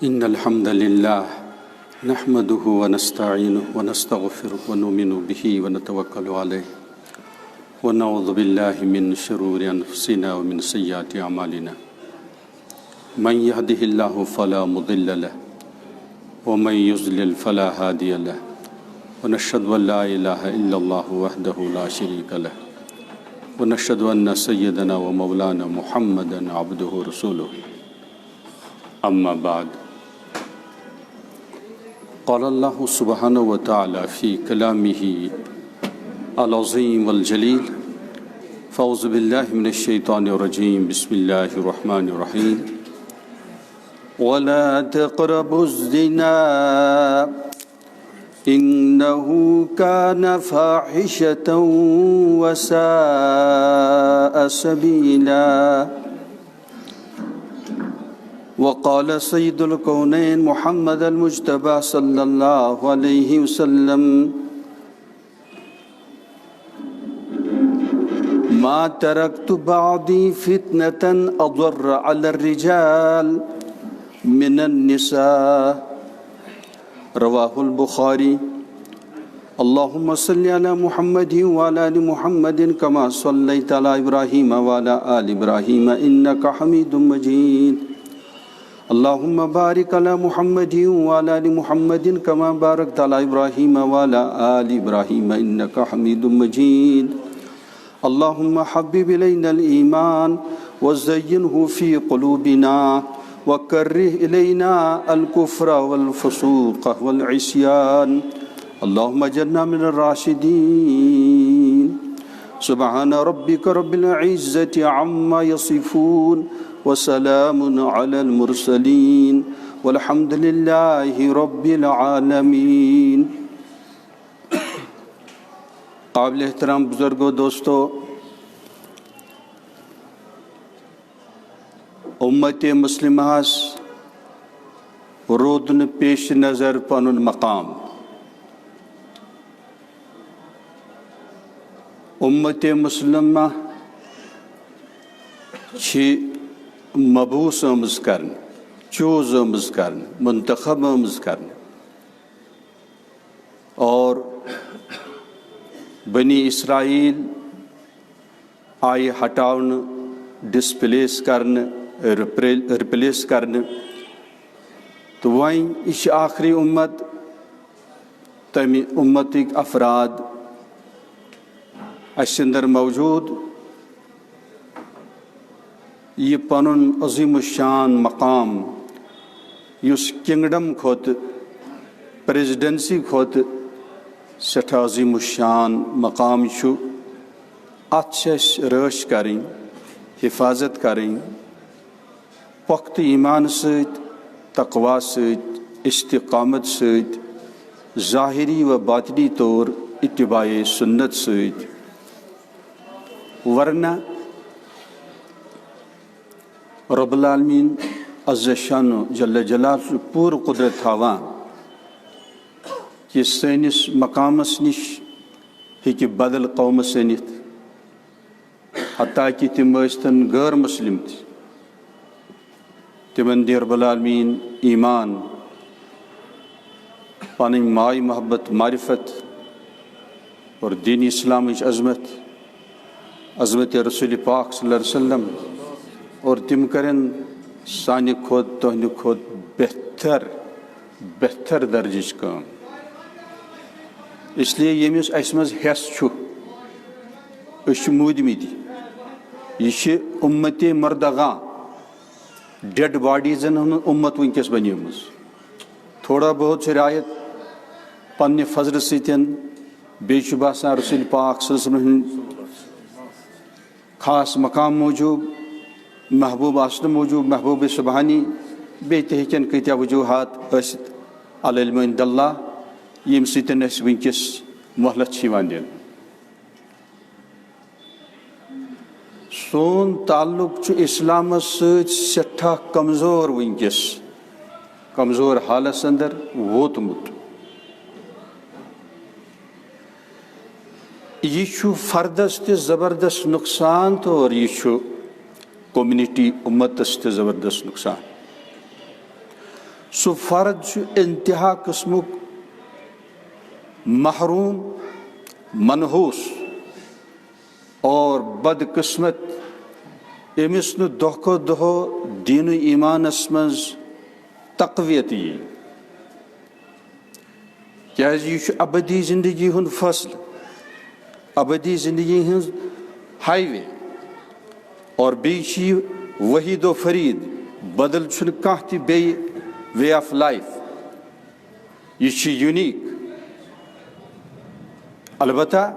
إن الحمد لله نحمده ونستعينه ونستغفره ونؤمن به ونتوكل عليه ونعوذ بالله من شرور أنفسنا ومن سيئات أعمالنا من يهده الله فلا مضل له ومن يضلل فلا هادي له ونشهد أن لا إله إلا الله وحده لا شريك له ونشهد أن سيدنا ومولانا محمدا عبده ورسوله أما بعد قال الله سبحانه وتعالى في كلامه العظيم والجليل فأعوذ بالله من الشيطان الرجيم بسم الله الرحمن الرحيم ولا تقربوا الزنا إنه كان فاحشة وساء سبيلا وقال سيد الكونين محمد المجتبى صلى الله عليه وسلم ما تركت بعدي فتنة أضر على الرجال من النساء رواه البخاري اللهم صل على محمد وعلى آل محمد كما صليت على إبراهيم وعلى آل إبراهيم إنك حميد مجيد اللهم بارك على محمد وعلى آل محمد كما باركت على إبراهيم وعلى آل إبراهيم إنك حميد مجيد اللهم حبب إلينا الإيمان وزينه في قلوبنا وكره إلينا الكفر والفسوق والعصيان اللهم اجعلنا من الراشدين سبحان ربك رب العزة عما يصفون وسلام على المرسلين والحمد لله رب العالمين قابل احترام بزرگوں دوستو امت مسلمہ رودن پیش نظر پنن مقام امت مسلمہ چھ مبعوث آمز کرن چوز آمز کرن منتخب آمز کرن اور بنی اسرائیل آئی ہٹاؤن ڈسپلیس کرن ریپلیس کرنے تو وہیں یہ آخری امت تمہ امتک افراد اس اندر موجود یہ پنن عظیم الشان مقام یس کنگڈم کھوت پریزیڈنسی کھوت سٹھا عظیم الشان مقام چھو ات رٲچھ کریں حفاظت کریں پختہ ایمان سۭتۍ تقوا سۭتۍ استقامت سۭتۍ ظاہری و باطنی طور اتباع سنت سۭتۍ ورنہ رب العالمین عز شان جل جلالہ پور قدرت ہاوان کہ سٲنِس مقامس نش ہیٚکہِ بدل قوم سٔنِتھ حتیٰ کہ تم ٲسۍتن غٲر مسلم تہِ تمن دی رب العالمین ایمان پنٕنۍ ماے محبت معرفت اور دین اسلامٕچ عظمت رسول پاک صلی اللہ علیہ وسلم اور تم کرن سانہِ کھۄتہٕ تُہنٛدِ کھۄتہٕ بہتر درجٕچ کٲم اس لیے ییٚمِس اَسہِ منٛز حٮ۪س چھُ أسۍ چھِ موٗدمٕتی یہ چھِ اُمتِ مردغاں ڈیڈ باڈیزن ہُنٛد اُمت وٕنکٮ۪س بنیمٕژ تھوڑا بہت چھِ رعایت پننہِ فضلہٕ سۭتۍ بیٚیہِ چھُ باسان رسول پاک صلی اللہ علیہ وسلم ہٕنٛدۍ خاص مقام موٗجوٗب محبوب آسنہٕ موٗجوٗب محبوٗب سبحانی بیٚیہِ تہِ ہیٚکن کۭتیاہ وجوٗہات ٲسِتھ العلم عند اللہ ییٚمہِ سۭتۍ اَسہِ وٕنکٮ۪س مۄہلت چھِ یِوان دِنہٕ سون تعلق چھُ اسلامس سۭتۍ سٮ۪ٹھاہ کمزور وٕنکٮ۪س کمزور حالس اندر ووتمُت یہ چھُ فردس تہِ زبردست نقصان تو اور یہ کومنٹی امتس تہِ زبردست نقصان سو فرد انتہا قسمک محروم منحوس اور بدقسمت امس نہ دہ دہ دین ایمانس مز تقویت یہ ابدی زندگی ہند فصل ابدی زندگی ہز ہائی وے اور بیچ وحید و فرید بدل کھانا تہ بی وے آف لائف یہ یونیک البتہ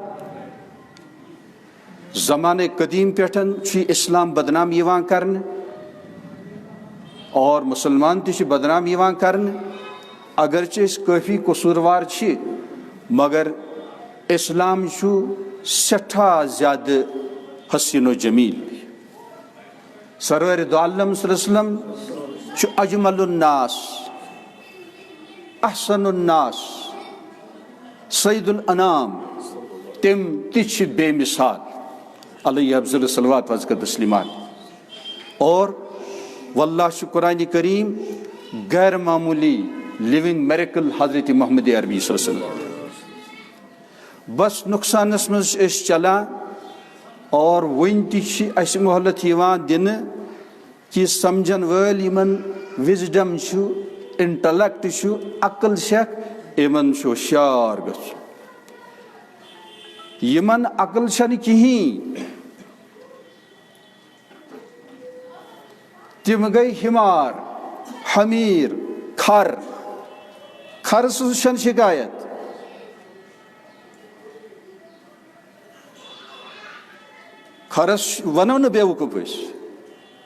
زمانہ قدیم پہ اسلام بدنام کرنے اور مسلمان تہ بدنام کرنے اگرچہ کافی قصوروار مگر اسلام سٹھا زیادہ حسین و جمیل سرور دو عالم صلی اللہ علیہ وسلم اجمل الناس احسن الناس سید الانام تم تچ بے مثال علیہ افضل صلوات و تسلیمات اور واللہ قرآن کریم غیر معمولی لیونگ میریکل حضرت محمد عربی صلی اللہ علیہ وسلم بس نقصانس مز چلان اور ون تہ مہلت دن کہ سمجھن ول یمن وزڈم انٹلیکٹ عقل شیخ یمن ہوشیار گژھُن یمن عقل چھنہ کہین تم گئی ہمار حمیر کھر سن شکایت کھرس ونو نا بیوقوف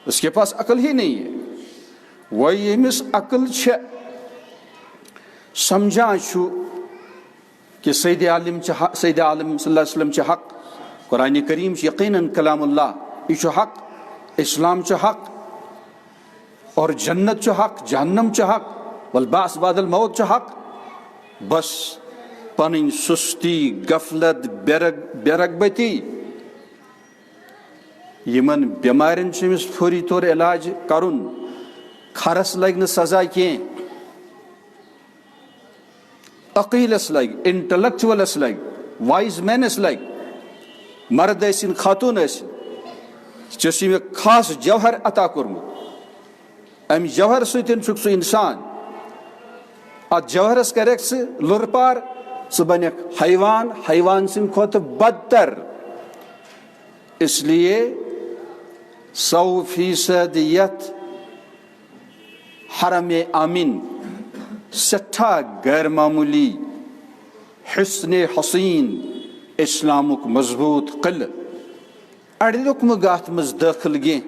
اس کے پاس عقل ہی نہیں ہے وہ یمس عقل سمجھان کہ سید عالم صلی اللہ علیہ وسلم حق قرآن کریم یقیناً کلام اللہ یہ حق اسلام حق اور جنت حق جہنم حق والبعث بعد الموت حق بس پن سستی غفلت بے رغبتی یمن بیمارن چمس فوری طور علاج کرن کھرس لگ نہ سزا کی عقیلس لگ انٹلیکچولس لگ وائز مینس لگ مرد ٲسِن خاتون ٲسِن ژےٚ چھُے مےٚ خاص جوہر عطا کوٚرمُت امہِ جوہر سۭتۍ چھُکھ ژٕ اِنسان اتھ جوہرس کریکھ ژٕ لُرٕ پار ژٕ بنیکھ حیوان سٕنٛدِ کھۄتہٕ بدتر اس لیے 100% یتھ حرم آمین سٹھا غیر معمولی حسن حسین اسلامک مضبوط قلعہ اڑ لوکم ات مز داخل گی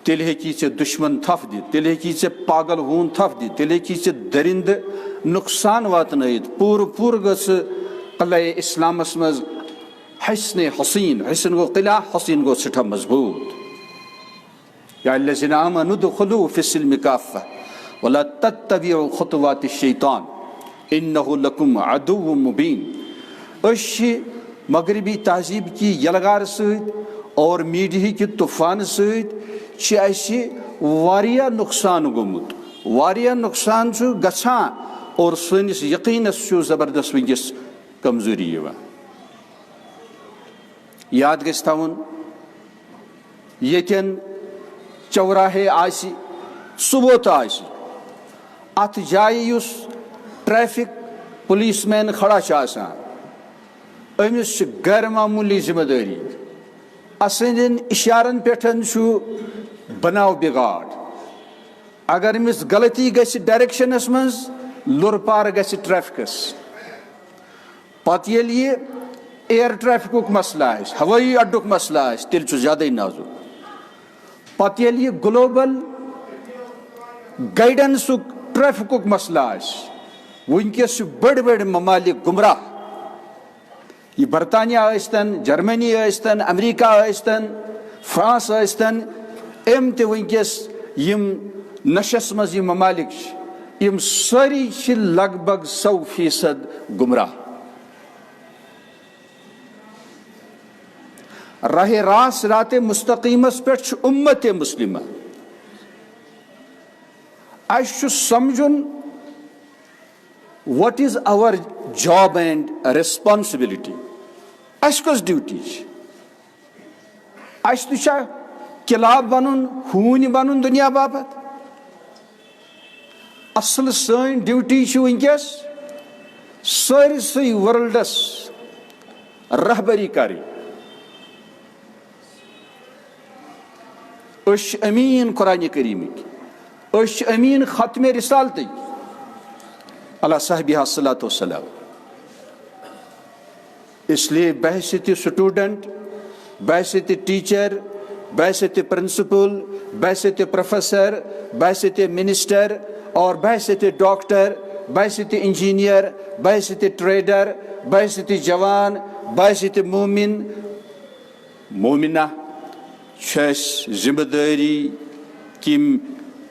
تیل ہیکی ژے دشمن تھپ دت تیل ہیکی ژے پاگل ہون تھپ دت تیل ہیکی ژے درند نقصان واتنائت پور گژھ قلعہ اسلامس مز حسن حسین حسن گو قلعہ حسین گو سٹھا مضبوط یا الذین آمنوا ادخلوا فی السلم کافہ ولا تتبعوا خطوات الشیطان انہ لکم عدو مبین اس مغربی تہذیب کی یلغار سۭتۍ اور میڈیا کی طوفان سۭتۍ واریاہ نقصان گوٚمُت واریاہ نقصان گژھان اور سٲنِس یقینس زبردست ونکس کمزوری یوان یاد گژھِ تھاوُن ییٚتٮ۪ن چوراہے آسہِ صبح آسہِ ات جائے یُس ٹریفک پولیس مین کھڑا چھُ آسان أمِس چھِ غیر معمولی ذمہ دٲری اسندین اشارن پٮ۪ٹھ چھُ بناو بگاڑ اگر أمِس غلطی گژھِ ڈائریکشنس منٛز لُرٕ پار گژھِ ٹریفکس پتہٕ ییٚلہِ یہِ ایئر ٹریفکُک مسلہٕ آسہِ ہوٲیی اڈُک مسلہٕ آسہِ تیٚلہِ چھُ زیادَے نازُک پتہٕ ییٚلہِ یہِ گلوبل گائیڈنسُک ٹریفکُک مسلہٕ آسہِ ونکس چھِ بٔڑۍ ممالک گمراہ یہ برطانیہ ٲسۍتن جرمنی ٲسۍتن امریکہ ٲسۍتن فرانس ٲسۍتن أمۍ تہِ ونکس یم نشس منٛز یِم ممالک چھِ یم سٲری چھِ لگ بگ 100% گمراہ راہ راست مستقیمس پٮ۪ٹھ چھُ اُمت مسلمہ اس سمجھن what is our job and responsibility. اس کس ڈیوٹی اس تہ کلاب بنن ہون بنن دنیا باپت. اصل سن ڈیوٹی ونکس سارسے ورلڈس رہبری کری. أش امین قرآن کریمک، أش امین ختم رسالتک علی صاحبہ الصلاۃ والسلام. اس لیے بحثیت سٹوڈنٹ، بحثیت ٹیچر، بحثیت پرنسپل، بحثیت پروفیسر، بحثیت منسٹر اور بحثیت ڈاکٹر، بحثیت انجینئر، بحثیت ٹریڈر، بحثیت جوان، بحثیت مومن مومنہ ذمہ داری کم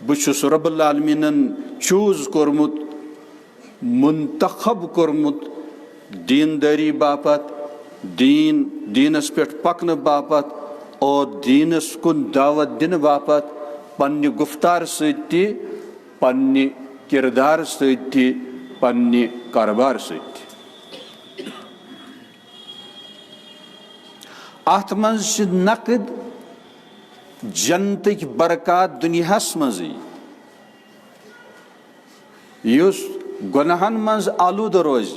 بس رب العالمین چوز کورمت منتخب کورمت دینداری باپت، دینس پہ پکن باپت اور دینس کن دعوت دن باپت پنہ گفتار سی پنہ کردار سی پنہ کاروبار سی. ات مز نقد جنتک برکات دنیاس مزی یس گناہن مز آلود روز،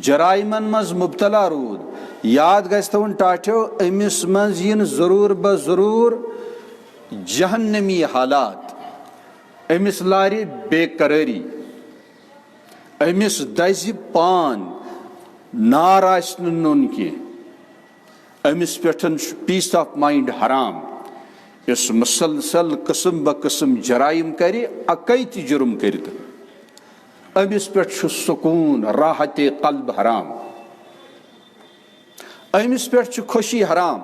جرائمن مز مبتلا رود، یاد گژھِ تھاوُن ٹاٹھیو امس مز ین ضرور بضرور جہنمی حالات. امس لارِ بے قراری، امس دزِ پان، نار آسہِ نہٕ نوٚن کینٛہہ، امس پٮ۪ٹھ پیس آف مائنڈ حرام. اس مسلسل قسم بہ قسم جرائم کرِ اکے تہِ جرم کرت امس پہ سکون راحت قلب حرام، امس پہ خوشی حرام.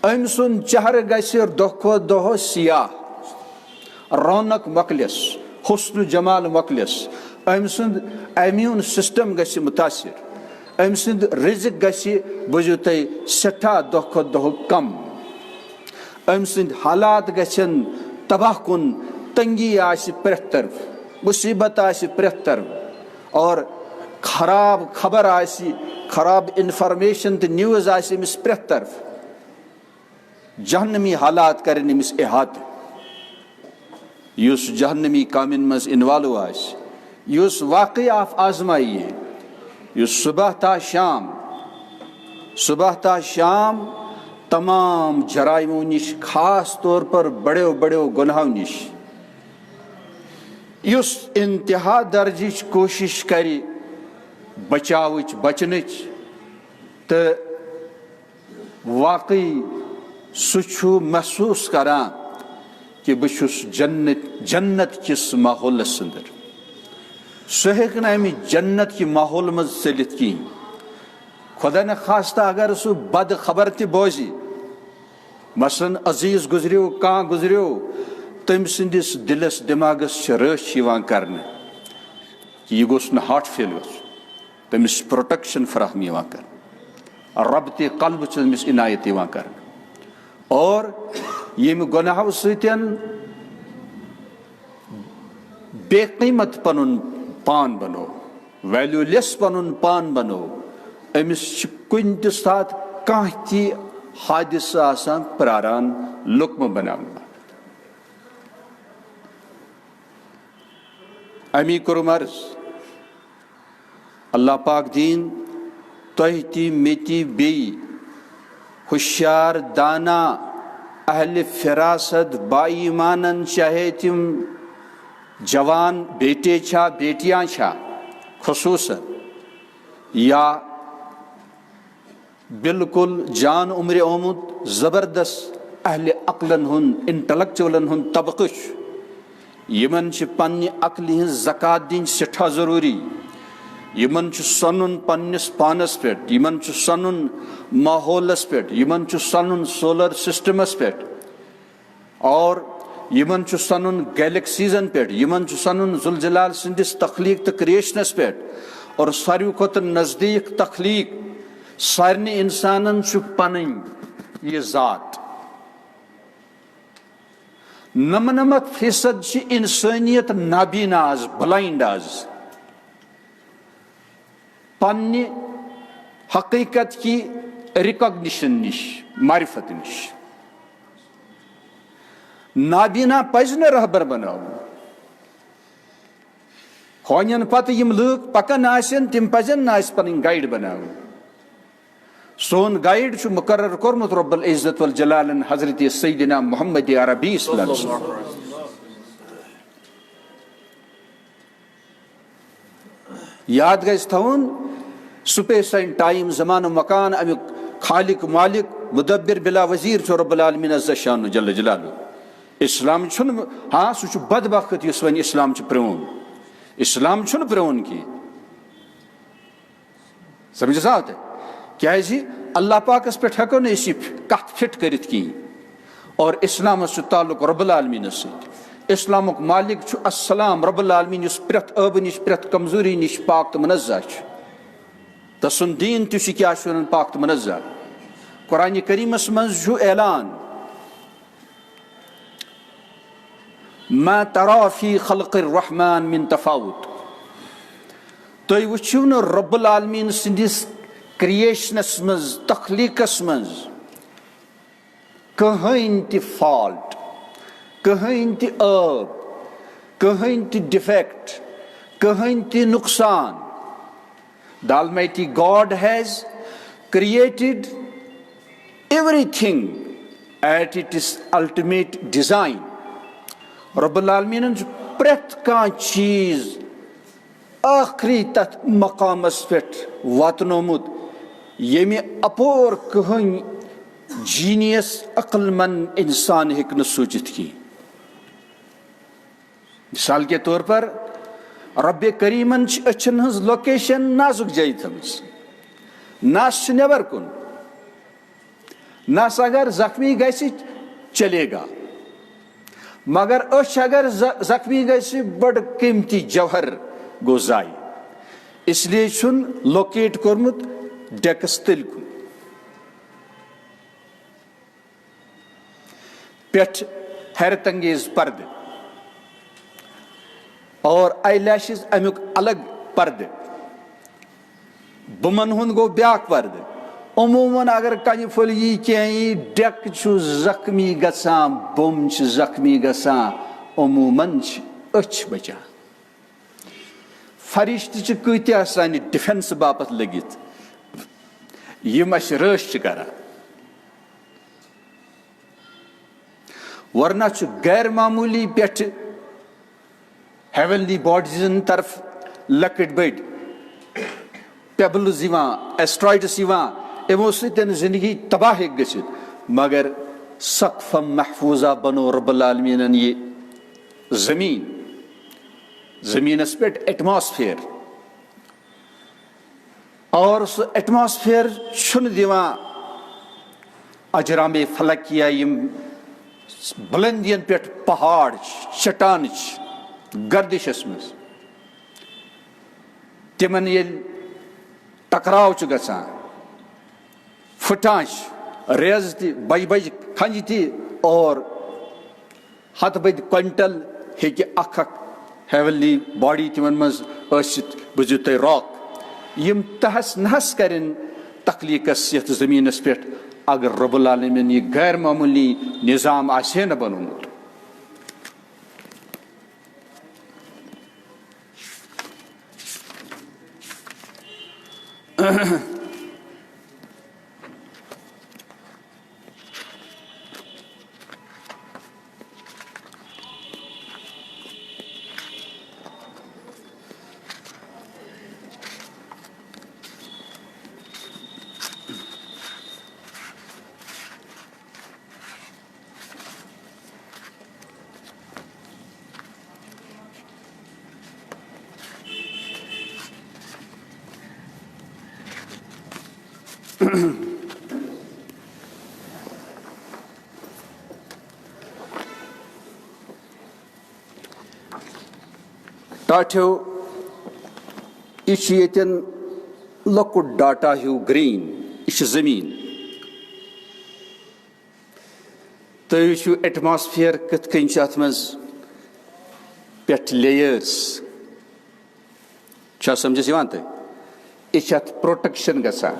ام سن چہرہ گژھِ دۄہ کھۄتہٕ دۄہ سیاہ، رونق مۄکلس، حسن جمال مۄکلس، ام سند امیون سسٹم گژھِ متاثر، ام سند رزق گژھِ بوٗزِو تُہۍ سٮ۪ٹھاہ دۄہ کھۄتہٕ دۄہ کم، ام سند حالات گژھن تباہ کن، تنگی آسہِ پرٛٮ۪تھ طرف، مصیبت آسہِ پرٛٮ۪تھ طرف اور خراب خبر آسہِ، خراب انفارمیشن تہٕ نیوز آسہِ أمِس پرٛٮ۪تھ طرف. جہنمی حالات کرن أمِس احاطہ. یُس جہنمی کامن مز انوالو آسہِ، یُس واقع آف آزمائی ہے، یُس صبح تا شام تمام جرائموں نش، خاص طور پر بڑیو گناہوں نش یس انتہا درجچ کوشش کری بچاوچ بچنچ تو واقعی سہ محسوس کران کہ بہس جنت کس ماحولس اندر. سہ ہیکہ نہ امہ جنت کہ ماحول مز ژلتھ کہین. خدا نخواستہ اگر سہ بد خبر تہ بوزی، مثلاً عزیز گزریو، کان گزریو، تم سندس دلس دماغس رش کرنے کہ یہ گوس نہ ہارٹ فیل گھن، تمس پروٹیکشن فراہم کر، ربط قلب تمس عنایت کر. اور یم گناہو ستین بے قیمت پنن پان بنو، ویلیو لیس پنن پان بنو، امس کن تہ سات کانٛہہ تہ حادثہ آسان پراران لقمہ بناون. امی کوٚرُم عرض اللہ پاک دین تۄہہِ تہِ مےٚ تہِ بیٚیہِ ہوشیار دانا اہل فراست با ایمانن، چاہے تم جوان بیٹے چھا بیٹیاں چھا خصوصاً، یا بالکل جان عمر آمت زبردست اہل عقلن ہند انٹلیکچولن ہند طبقہ یمن پنہ عقل ہز زکات دن سٹھا ضروری. یمن سنن پنس پانس پہ، یمن سنن ماحولس پہ، یمن سنن سولر سسٹمس پہ، اور یمن سنن گیلیکسیزن پہ، یمن سنن ذوالجلال سندس تخلیق تو کریشنس پہ. اور ساروی کھۄتہٕ نزدیک تخلیق سارنی انسانن پنن یہ ذات. 99% انسانیت نابینا آز بلائنڈ آز پنہ حقیقت کی ریکاگنیشن نش معرفت نش نابینا پزِ نہٕ رہبر بناوُن ہونین پتہ یم لوگ پکان آسن تم پزن نہ اس پنن گائیڈ بناون سون گائیڈ چھ مقرر کورمت رب العزت والجلال حضرت سیدنا محمد عربی صلی اللہ علیہ وسلم یاد گژھِ تھاوُن سپیس اینڈ ٹائم زمان و مکان امیک خالق مالک مدبر بلا وزیر چھ رب العالمین عز شانہ جل جلالہ اسلام چھن ہاں سہ چھ بدبخت یس ون اسلام چھ پرون اسلام چھن پرون کی سمجھ سات کیازِ اللہ پاکس پہ ہیکو نہ یہ کت فٹ کرت کہیں اور اسلامس سے تعلق رب العالمین ست اسلامک مالک چھ السلام رب العالمین اس پرت عب نش پرت کمزوری نش پاک تو منزہ تو سن دین تہ کیا پاک تو منزہ قرآن کریمس مز اعلان ما ترا فی خلق الرحمن من تفاوت تُہۍ وٕچھِو نہٕ رب العالمین سندس کریشنس مز تخلیقس مز کٕہٕنۍ تہِ فالٹ کٕہٕنۍ تہِ عٲب کٕہٕنۍ تہِ ڈِفیکٹ کٕہٕنۍ تہِ نقصان The Almighty God has created everything at its ultimate design. رب العالمین پریت کان چیز آخری تت مقامس پہ واتنومت یمی اپور کہن جینیس عقل مند انسان ہیک نہ سوچت کی مثال کے طور پر رب کریمن اچھن ہز لوکیشن نازک جائی تھمس ناس نیبر کن ناس اگر زخمی گژھِ چلے گا مگر اچھ اگر زخمی گژھِ بڑ قیمتی جوہر گو ضائع اس لیے چھن لوکیٹ کورمت ڈیکس تل کن پیٹھ حیرت انگیز پردہ اور آئی لیشز امیک الگ پردہ بمن ہند گو بیاکھ پردہ عموماً اگر کنہ پھل یی کی ڈیک چھ زخمی گژھان بم چھ زخمی گژھان عموماً اچھ بچان فرشتہ چھ کۭتیاہ سانہ ڈیفنس باپت لگت یم اس رٲچھ چھ کران ورنہ چھ غیر معمولی پیٹھ ہیونلی باڈیزن طرف لکٹ بڑ پیبلز ایسٹرائڈس یمو سۭتۍ زندگی تباہ ہیٚکہِ گٔژھِتھ مگر سقف محفوظہ بنو رب العالمین یہ زمینس پہ ایٹماسفیئر اور سہ ایٹماسفیئر چھُنہٕ دِوان اجرام فلکیہ یم بلندین پہ پہاڑ چٹانچ گردشس مز تمن ییٚلہِ ٹکراو چھُ گژھان پھٹان ریز تہ بج بج کھنج تہ اور ہتھ بد کوئنٹل ہیٚکہِ اکھ ہیونلی باڈی تمن مز ٲسِتھ بوٗزِو تُہۍ راک یم تہس نہس کرن تخلیقس یتھ زمینس پہ اگر رب العالمین یہ غیر معمولی نظام آسہِ نہ بنومُت ٹاٹھو یہ یتن لۄکُٹ ڈاٹا ہیو گرین یہ زمین تُہۍ وٕچھِو ایٹماسفیر کِتھ کٔنۍ چھِ اَتھ منٛز پٮ۪ٹھ لییٲرٕس چھا سمجھس یِوان تۄہہِ یہِ چھِ اَتھ پروٹیکشن گژھان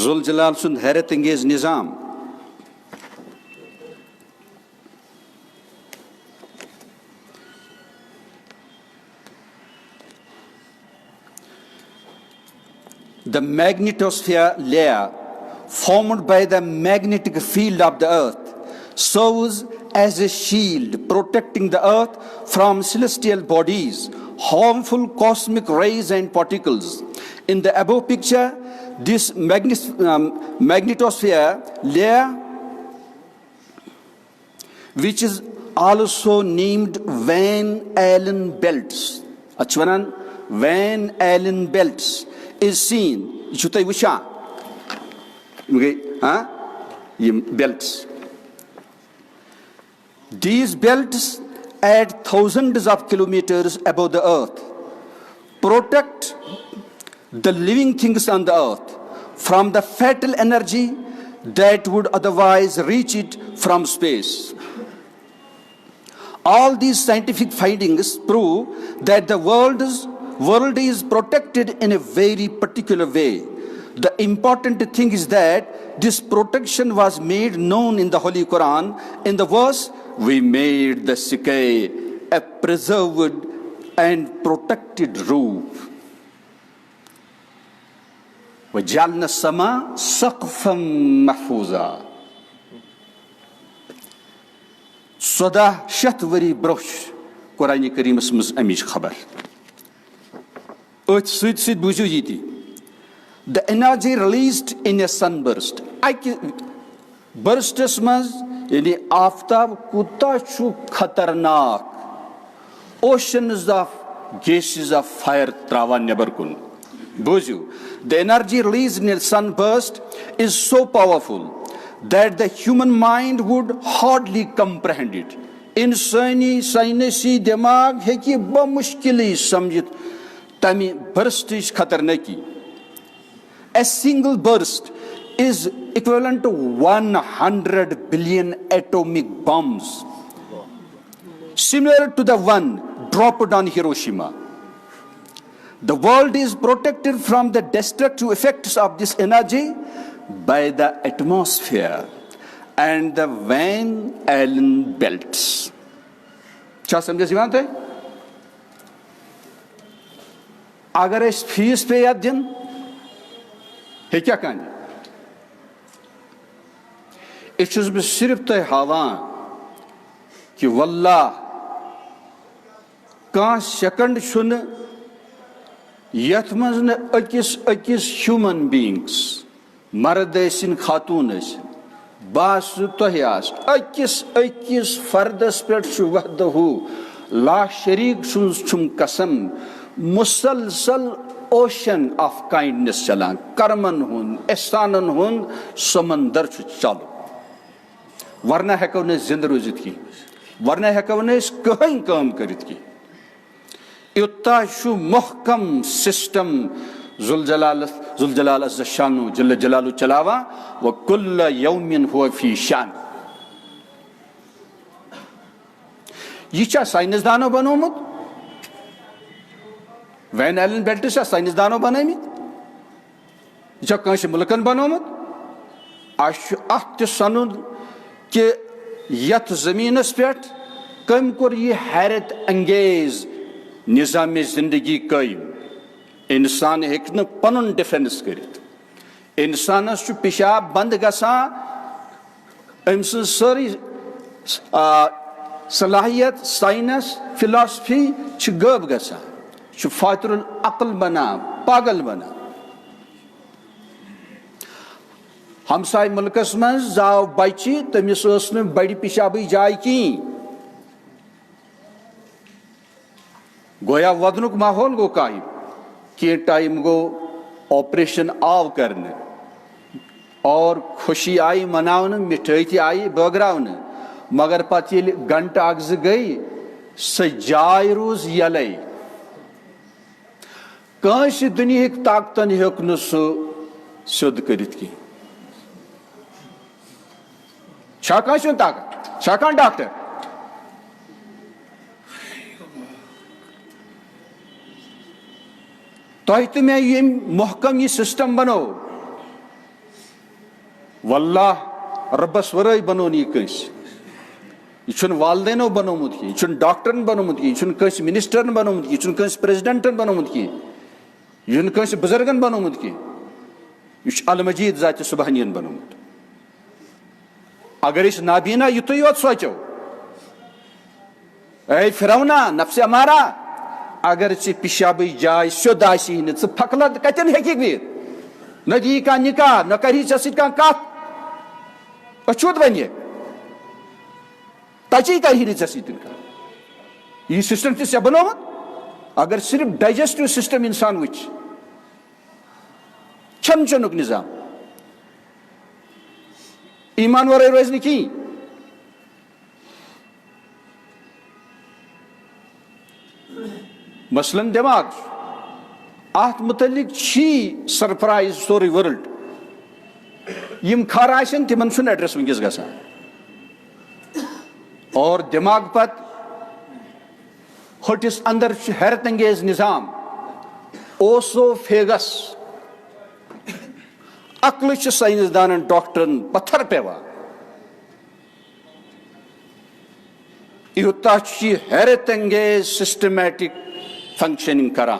ذوالجلال سُنٛد حیرت انگیز نظام The magnetosphere layer formed by the magnetic field of the earth serves as a shield protecting the earth from celestial bodies, harmful cosmic rays and particles. In the above picture, this magnetosphere layer, which is also named Van Allen belts, Van Allen belts, is seen. You should say Visha. Belts. These belts at thousands of kilometers above the earth protect the living things on the earth from the fatal energy that would otherwise reach it from space. All these scientific findings prove that the world is protected in a very particular way. The important thing is that this protection was made known in the Holy Quran in the verse, "We made the sky a preserved and protected roof. وَجَعَلْنَا السَّمَاءَ سَقْفًا مَحْفُوظًا." 1400 ؤری برونٛہہ قرآنِ کریٖمس منٛز امِچ خبر أتھۍ سۭتۍ سۭتۍ بوٗزِو یہِ تہِ The energy released in a sunburst. اَکہِ برسٹس منٛز یعنی آفتاب کوٗتاہ چھُ خطرناک oceans of gases of fire تراوان نٮ۪بر کُن بوٗزِو The energy released in a sunburst is so powerful that the human mind would hardly comprehend it. اِنسٲنی ساینسی دٮ۪ماغ ہیٚکہِ بمُشکِلٕے سمجھِتھ تمہِ برسٹٕچ خطرنٲکی A single burst is equivalent to 100 billion atomic bombs, similar to the one dropped on Hiroshima. The world is protected from the destructive effects of this energy by the atmosphere and the Van Allen belts. Kya samjhes yahan tey? Agar es fees pe yad din ہے کیا کہانی یہ چھُس بہٕ صرف تۄہہِ ہاوان کہ واللہ کانٛہہ سیکنڈ چھُنہٕ یتھ منٛز نہٕ أکِس ہیوٗمن بیٖنگس مرد ٲسِن خاتوٗن ٲسِن باسہٕ تۄہہِ آسہِ أکِس فردس پٮ۪ٹھ چھُ وحدہُ لا شریٖک سٕنٛز چھُم قسم مسلسل اوشن آف کائنڈنس چلان کرمن ہُنٛد احسانن ہُنٛد سمندر چھُ چلو ورنہ ہیٚکو نہٕ أسۍ زندٕ روٗزِتھ کینٛہہ ورنہ ہیٚکو نہٕ أسۍ کٕہٕنۍ کٲم کٔرِتھ کینٛہہ یوٗتاہ چھُ محکم سسٹم ذوالجلال عز شانُ جل جلالہ چلاوان وکل یومٍ هو فی شان یہ چھا سائنسدانو بنومُت وین ایلن بیلٹس چھا سائنسدانو بنٲمٕتۍ یہ چھا کٲنٛسہِ مُلکن بنومُت اَسہِ چھُ اَتھ تہِ سنُن کہ یتھ زٔمیٖنس پٮ۪ٹھ کٔمۍ کوٚر یہِ حیرت انگیز نظامِ زندگی قٲیِم انسان ہیٚکہِ نہٕ پنُن ڈِفینس کٔرِتھ انسانس چھُ پِشاب بنٛد گژھان أمۍ سٕنٛز سٲرٕے صلاحیت ساینس فلاسفی چھِ غٲب گژھان چھُ فاتر العقل بنان پاگل بنان ہمساے ملکس منٛز زاو بچہِ تٔمِس ٲس نہٕ بڑِ پِشابٕچ جاے کِہیٖنۍ گویا ودنُک ماحول گوٚو قٲیِم کینٛہہ ٹایم گوٚو آپریشن آو کرنہٕ اور خوشی آیہِ مناونہٕ مِٹھٲے تہِ آیہِ بٲگراونہٕ مگر پتہٕ ییٚلہِ گنٹہٕ اکھ زٕ گٔے سۄ جاے روٗز یلے کٲنٛسہِ دُنہِکۍ طاقتن ہیوٚک نہٕ سُہ سیوٚد کٔرِتھ کینٛہہ چھا کانٛسہِ ہُنٛد طاقت چھا کانٛہہ ڈاکٹر تۄہہِ تہٕ مےٚ ییٚمۍ محکم یہِ سسٹم بنوو واللہ رۄبس ورٲے بنوو نہٕ یہِ کٲنٛسہِ یہ چھُنہٕ والدینو بنومُت کینٛہہ، یہ چھُنہٕ ڈاکٹرن بنومُت کینٛہہ، یہ چھُنہٕ کٲنٛسہِ منسٹرن بنومُت کینٛہہ، یہ چھُنہٕ کٲنٛسہِ پریزیڈنٹن بنومُت کینٛہہ، یہ چھُنہٕ کٲنٛسہِ بُزرگن بنومُت کینٛہہ، یہ چھُ المجیٖد ذاتِ سبحانین بنومُت. اگر أسۍ نابینا یُتُے یوت سونٛچو اے فرعونا نفسِ امارا اگر ژےٚ پِشابٕچ جاے سیوٚد آسی نہٕ ژٕ پھکلت کتٮ۪ن ہیٚککھ بِہِتھ، نہ دِیی کانٛہہ نکاح نہ کری ژےٚ سۭتۍ کانٛہہ کتھ أچھوت ونہِ تچی کری نہٕ ژےٚ سۭتۍ کانٛہہ. یہِ سسٹم چھُ ژےٚ بنومُت. اگر صرف ڈائجسٹو سسٹم انسان وٕچھِ کھٮ۪ن چٮ۪نُک نظام ایمان ورٲے روزِ نہٕ کِہیٖنۍ. مثلاً دٮ۪ماغ چھُ اتھ متعلق چھی سرپرائز سورُے ورلڈ. یِم کھر آسن تِمن چھُنہٕ ایڈریس وٕنکیٚس گژھان اور دٮ۪ماغ پتہٕ ۂٹِس اندر چھُ حیرت انگیز نظام اوسو فیگس. عقلہٕ چھِ سائنسدانن ڈاکٹرن پتھر پیوان یوٗتاہ چھُ یہِ حیرت انگیز سسٹمیٹک فنکشننگ کران.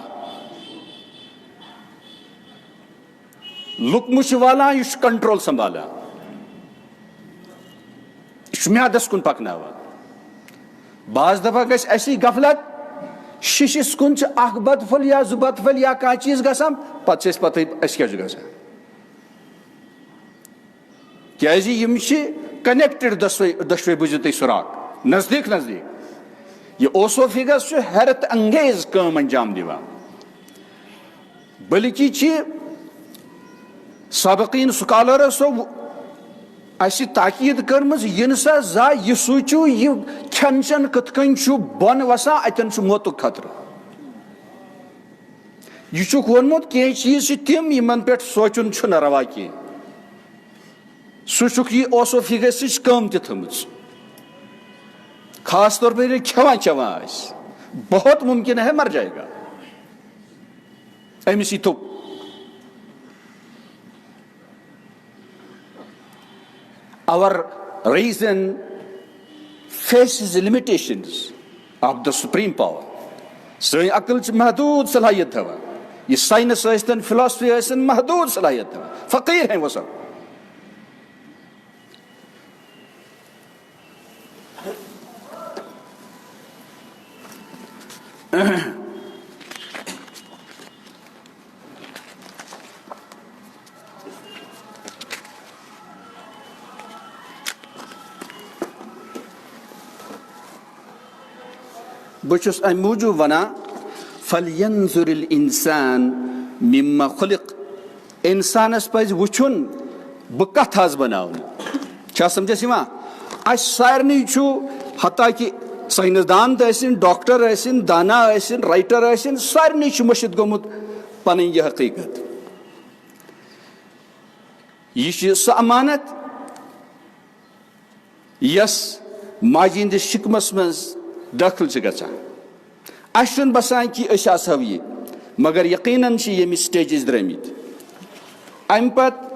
لُکمہٕ چھُ والان یہِ چھُ کنٹرول سنبھالان، یہِ چھُ میادس کُن پکناوان. بعض دفعہ گژھِ اسی غفلت شیشس کُن چھُ اکھ بتہٕ پھوٚل یا زٕ بتہٕ پھٔلۍ یا کانٛہہ چیٖز گژھان پتہٕ چھِ أسۍ پتہٕ اَسہِ کیٛاہ چھُ گژھان کیٛازِ یِم چھِ کنیکٹڈ دۄشوے بوٗزِو تُہۍ سُراخ نزدیٖک نزدیٖک. یہِ اوسوفیگس چھُ حیرت انگیز کٲم انجام دِوان. بلکہ چھِ سابقیٖن سکالرسو اَسہِ تاکیٖد کٔرمٕژ یِنہٕ سا زانٛہہ یہِ سوٗنٛچِو یہِ کھٮ۪ن چٮ۪ن کِتھ کٔنۍ چھُ بۄن وسان اتٮ۪ن چھُ موتُک خطرٕ. یہِ چھُکھ ووٚنمُت کینٛہہ چیٖز چھِ تِم یِمن پٮ۪ٹھ سونٛچُن چھُنہٕ روا کینٛہہ. سُہ چھُکھ یہِ اوسوفیگسٕچ کٲم تہِ تھٲمٕژ. خاص طور پر ییٚلہِ کھٮ۪وان چٮ۪وان آسہِ بہت ممکن ہے مر جائے گا أمِس یی تھوٚپ. Our reason faces limitations of the supreme power. سٲنۍ عقل چھِ محدوٗد صلٲحیت تھاوان. یہِ ساینس ٲسۍتن فلاسفی ٲسِن محدوٗد صلٲحیت تھاوان. فقیٖر ہیں وہ سب. بہٕ چھُس امہِ موٗجوٗب ونان فلینظر الانسان مما خلق. انسانس پزِ وٕچھُن بہٕ کتھ آس بناونہٕ. چھا سمجھس یِوان؟ اسہِ سارنٕے چھُ حتاکہِ ساینسدان تہِ ٲسِن ڈاکٹر ٲسِن دانا ٲسِن رایٹر ٲسِن سارنٕے چھُ مٔشِد گوٚمُت پنٕنۍ یہِ حقیٖقت. یہِ چھِ سۄ امانت یۄس ماجہِ ہٕنٛدِس شِکمس منٛز دٲخل چھِ گژھان. اَسہِ چھُنہٕ باسان کہِ أسۍ آسہو یہِ مگر یقیٖنن چھِ ییٚمہِ سٹیجِز درٛٲمٕتۍ. امہِ پتہٕ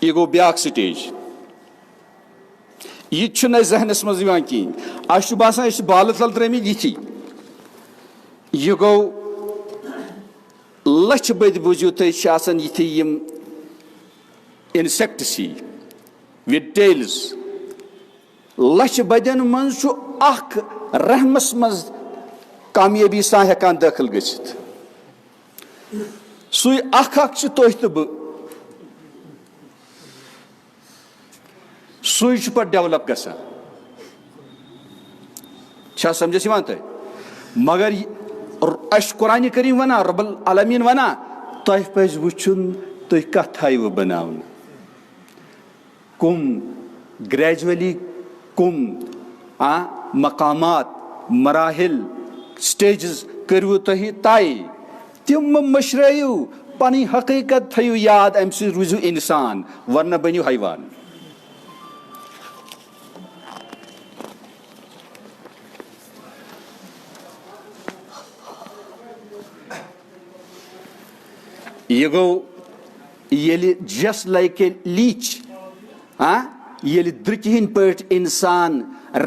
یہِ گوٚو بیٛاکھ سٹیج. یہِ تہِ چھُنہٕ اَسہِ ذہنس منٛز یِوان کِہیٖنۍ. اَسہِ چھُ باسان أسۍ چھِ بالہٕ تل درٛٲمٕتۍ یِتھی. یہِ گوٚو لچھِ بٔدۍ بوٗزِو تُہۍ چھِ آسان یِتھی یِم انسیکٹس ہی وِد ٹیلز. لچھِ بٔدٮ۪ن منٛز چھُ اکھ رحمس منٛز کامیٲبی سان ہٮ۪کان دٲخل گٔژھِتھ. سُے اکھ اکھ چھِ تُہۍ تہٕ بہٕ. سُے چھُ پتہٕ ڈیولپ گژھان. چھا سمجھس یِوان تۄہہِ؟ مگر اَسہِ چھُ قرآنِ کریم ونان رۄب العالمیٖن ونان تۄہہِ پزِ وٕچھُن تُہۍ کتھ آیوٕ بناونہٕ. کُم گریجولی کُم مقامات مراحل سٹیجز کٔرِو تُہۍ طے. تِم مٔشرٲیِو پنی حقیقت تھیو یاد امہ سی روزو انسان ورنہ بنیو حیوان. یہ گو یلی جس لائک اے لیچ یلی درکہن پٹ انسان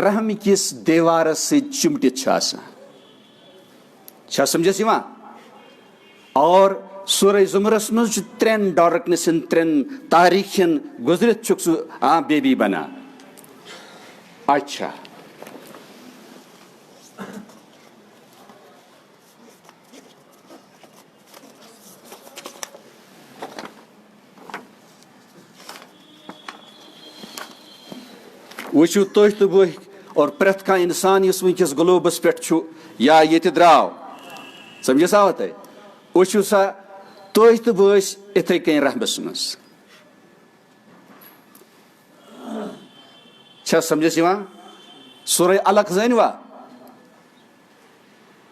رحم کس دیوارس سے چمٹت چھا سمجھس یوان. اور سورہ زمرس مز ترین ڈارکنسن ترین تاریخن گزرت چھک سہ بیبی بنا. اچھا وچھو تھی تو بہ اور پریت کھانا انسان اس ونکس گلوبس پہ یا یہ دراو سمجھس آو تہ وچھو سا تھی تو بہ اتھے کن رحمس مز چھا سمجھس یوان. سورہ علق زانوا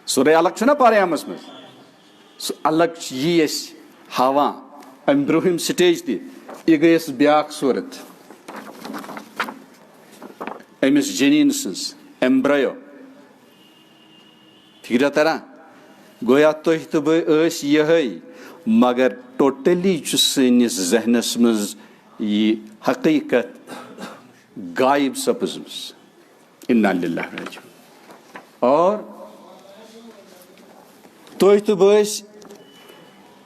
سورہ علق چھنا پاریامس مز علق یہ ہاوان ام برہم سٹیج تہ یہ گیس بیاکھ صورت امس جنین سنس ایمبرایو فکر تران گویا تھی تو بس یہ مگر ٹوٹلی سنس ذہنس مز یہ حقیقت غائب سپزمس. انا للہ راجعون. اور تھی تو بس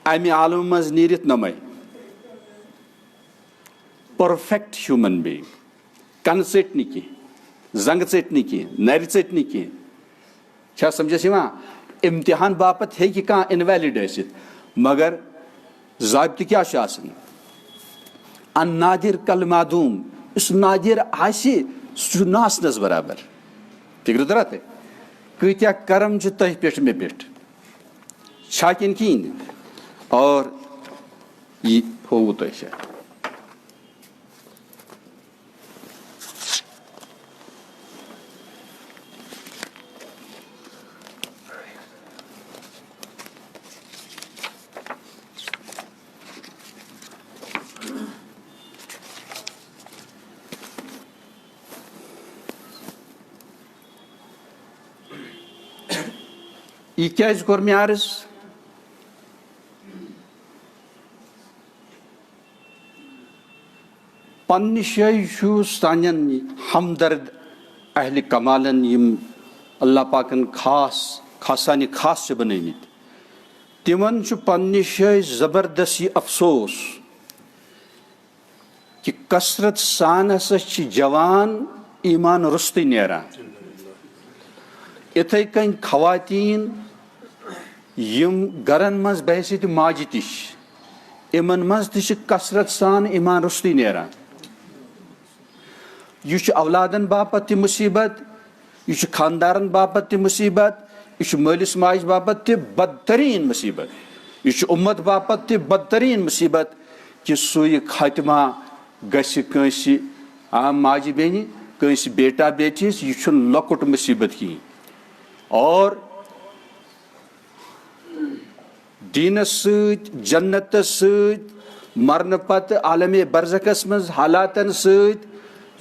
امہ عالم مز نیرت نمے پرفیکٹ ہیومن بینگ کن ژٹنہ کی زنگ ژٹنہ کی نر ژٹنہ کی چھا سمجھس یوان. امتحان باپت ہیکہ کانٛہہ انویلڈ ٲسِتھ مگر ضابطہ کیا چھُ آسان ان نادر کل معدوم اس نادر آسہِ سُہ چھُ ناسنس برابر. فکر درا تہ کۭتیاہ کرم چھِ تۄہہِ پٮ۪ٹھ مےٚ پٮ۪ٹھ چھا کِنہٕ کِہیٖنۍ. اور یہِ ہووُ تۄہہِ شاید یہ کیٛازِ کوٚر مےٚ عرض پننہِ جایہِ چھُ سانٮ۪ن ہمدرد اہلِ کمالن یم اللہ پاکن خاصانہِ خاص چھِ بنٲومٕتۍ تمن چھُ پننہِ جایہِ زبردست یہ افسوس کہ کثرت سان ہسا چھِ جوان ایمان رُستٕے نیران. اتھے کن خواتین یم گرن مز بحثیت ماجہ تش امن مز تہ کثرت سان ایمان رُستٕے نیران. یہ اولادن باپت تہ مصیبت یہ خاندارن باپت تہ مصیبت یہ مالس ماج باپت تہ بدترین مصیبت یہ امت باپت تہ بدترین مصیبت کہ سُے خاتمہ گژھِ کٲنٛسہِ ماجہِ بیٚنہِ کٲنٛسہِ بیٹا بیٹیس یہ چھُنہٕ لۄکُٹ مصیبت کِہیٖنۍ. اور دینس ست جنتس ست مرن پتہ عالم برزخس مز حالاتن ست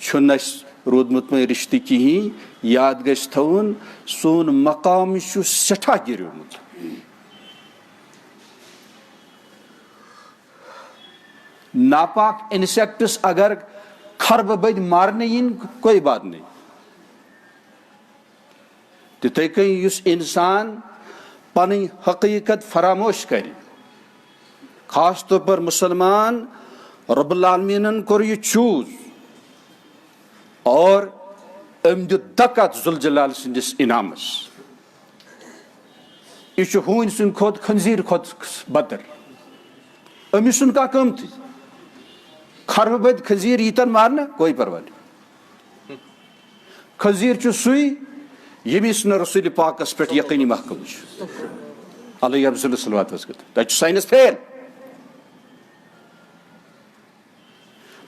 چھُنہٕ اَسہِ روٗدمُت وۄنۍ رشتہ کہین. یاد گژھِ تھاوُن سون مقام چھُ سٮ۪ٹھاہ گِریومُت. ناپاک انسیکٹس اگر خربہ بد مارنے ین کوئی بات نہیں. تتھے کن اس انسان پنٕنۍ حقیقت فراموش کرِ خاص طور پر مسلمان رب العالمینن کوٚر یہ چوز اور أمۍ دیُت دکت ذوالجلال سٕنٛدِس انعامس. یہ چھُ ہوٗنۍ سٕنٛدِ کھۄتہٕ خنزیٖر کھۄتہٕ بدتر. أمِس چھُنہٕ کانٛہہ قۭمتھٕے. خربہٕ بٔدۍ خنزیٖر ییٖتن مارنہٕ کوئی پرواے نہیں. خنزیٖر چھُ سُے ییٚمِس نہٕ رسول پاکس پٮ۪ٹھ یقینی محکم چھُ علیہ افضل صلوات وسلام. تتہِ چھُ ساینس فیل.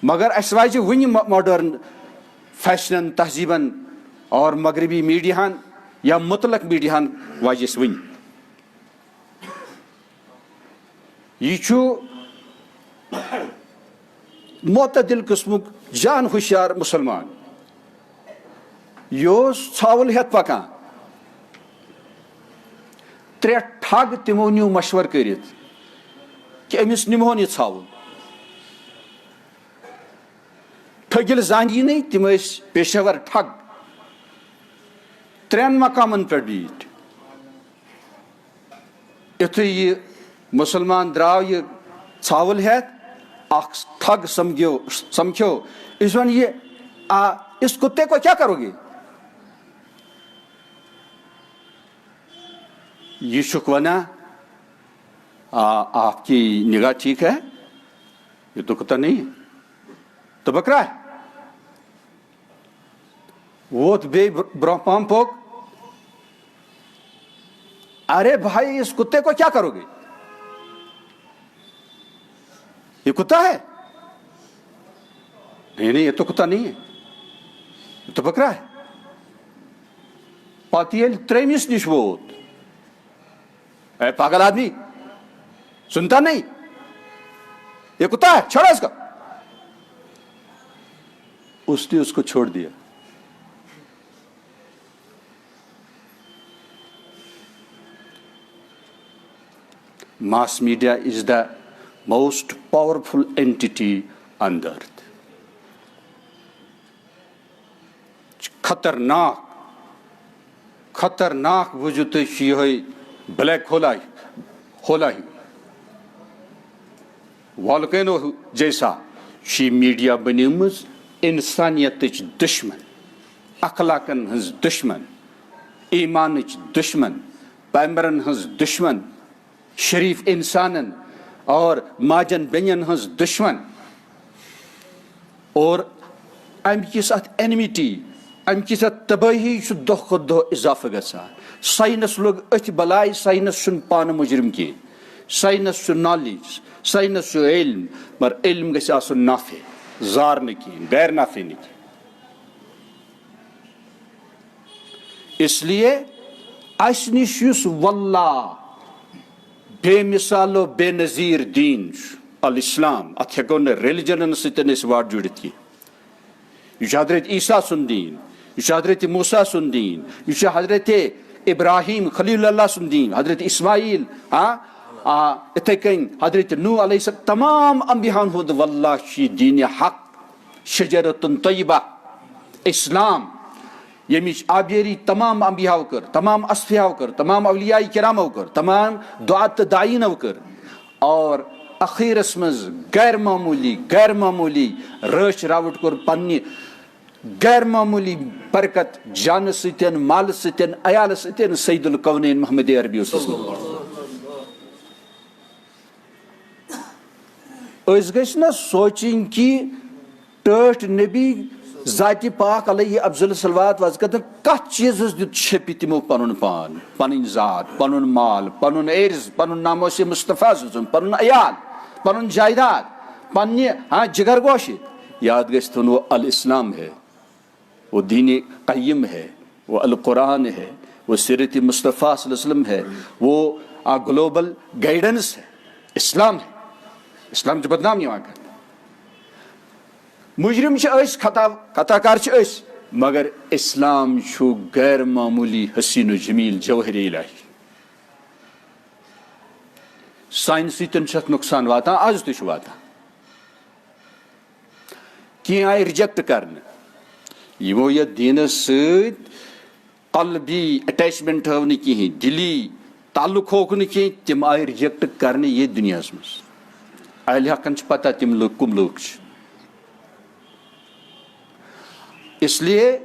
مگر اسہِ واجہِ وُنہِ ماڈٲرن فیشنن تہذیٖبن اور مغربی میڈیاہن یا مطلق میڈیاہن واجہِ اسہِ وُنہِ. یہ معتدل قسمک جان ہوشیار مسلمان یہ ژھاوُل ہیتھ پکان 3 ٹھگ تمو نیو مشور کرت کہ امس نمہون یہ ژھاوُل ٹھگل زانگی نہیں تم پیشور ٹھگ 3 مقامن پہ بیٹھ یتھے یہ مسلمان دراو یہ ژھاوُل ہیتھ اخ ٹھگ سمکھو اس ون یہ اس کتے کو کیا کرو گے یہ چھک ونا آپ کی نگاہ ٹھیک ہے یہ تو کتا نہیں ہے تو بکرا ہے وہ برہ پام پوک ارے بھائی اس کتے کو کیا کرو گے یہ کتا ہے نہیں یہ تو کتا نہیں ہے یہ تو بکرا ہے پاتی تریمس نش ووت اے پاگل آدمی سنتا نہیں یہ کتا ہے چھوڑا اس کا اس نے اس کو چھوڑ دیا mass media is the most powerful entity on the earth. خطرناک وجود یہ بلیک ہولا ہی والکینو جیسا شی میڈیا بنیمز انسانیت دشمن اخلاقن ہز دشمن ایمان دشمن پیمبرن ہز دشمن شریف انسانن اور ماجن بینین ہز دشمن اور ام کس ات اینمٹی ام کس ات تباہی دہ کھت دہ اضافہ گژھان سائنس لوگ اتھ بلائے سائنس چھ پانہ مجرم کی سائنس چھ نالیج سائنس چھ علم مگر علم گژھِ آسن نافع زار نہ کہین غیر نافع نہ کہین اس لیے اس نش یس واللہ بے مثال و بے نظیر دین الاسلام ات ہیکو نہ ریلیجنن ستن اس واٹ جڑت کی یہ حضرت عیسیٰ سن دین یہ حضرت موسیٰ سن دین یہ حضرت ابراہیم خلیل اللہ سن دین حضرت اسماعیل اتھے کن حضرت نوح علیہ السلام تمام انبیاءن ہود واللہ شی دین حق شجرۃ طیبہ اسلام یمچ آبیری تمام انبیاء کر تمام اصفیاء کر تمام اولیاء کرام کر تمام دعات داعین کر اور اخیرس مز غیر معمولی رچ راوٹ کر پنہ غیر معمولی برکت جان ستن مال ستن عیال ستن سید الکونین محمد عربی اس گژھِ نہ سوچن کہ ٹٲٹھ نبی ذات پاک علیہ افضل صلوات وزکت کت چیز دیت چھپی تمو پنن پان پنن ذات پنن مال پنن عرض پنن ناموس مصطفیٰ پنن عیال پنن جائیداد پنہ جگر گوش یاد گژھِ تھن وہ الاسلام ہے وہ دین قیم ہے وہ القرآن ہے وہ سیرت مصطفیٰ صلی اللہ علیہ وسلم ہے وہ گلوبل گائیڈنس ہے اسلام ہے اسلام جو بدنام یہاں کر مجرم خطا کار مگر اسلام چھو غیر معمولی حسین و جمیل جوہر الہی سائنس تن چھت نقصان واتان آز تہ واتان کی آئی ریجیکٹ کرنے یمو یہ دینس ست قلبی اٹیچمنٹ ہو نی کہیں دلی تعلق ہوک نی کہیں تم آئی ریجیکٹ کرنے یہ دنیا مز اہل حقن پتہ تم لوگ کم لوگ اس لیے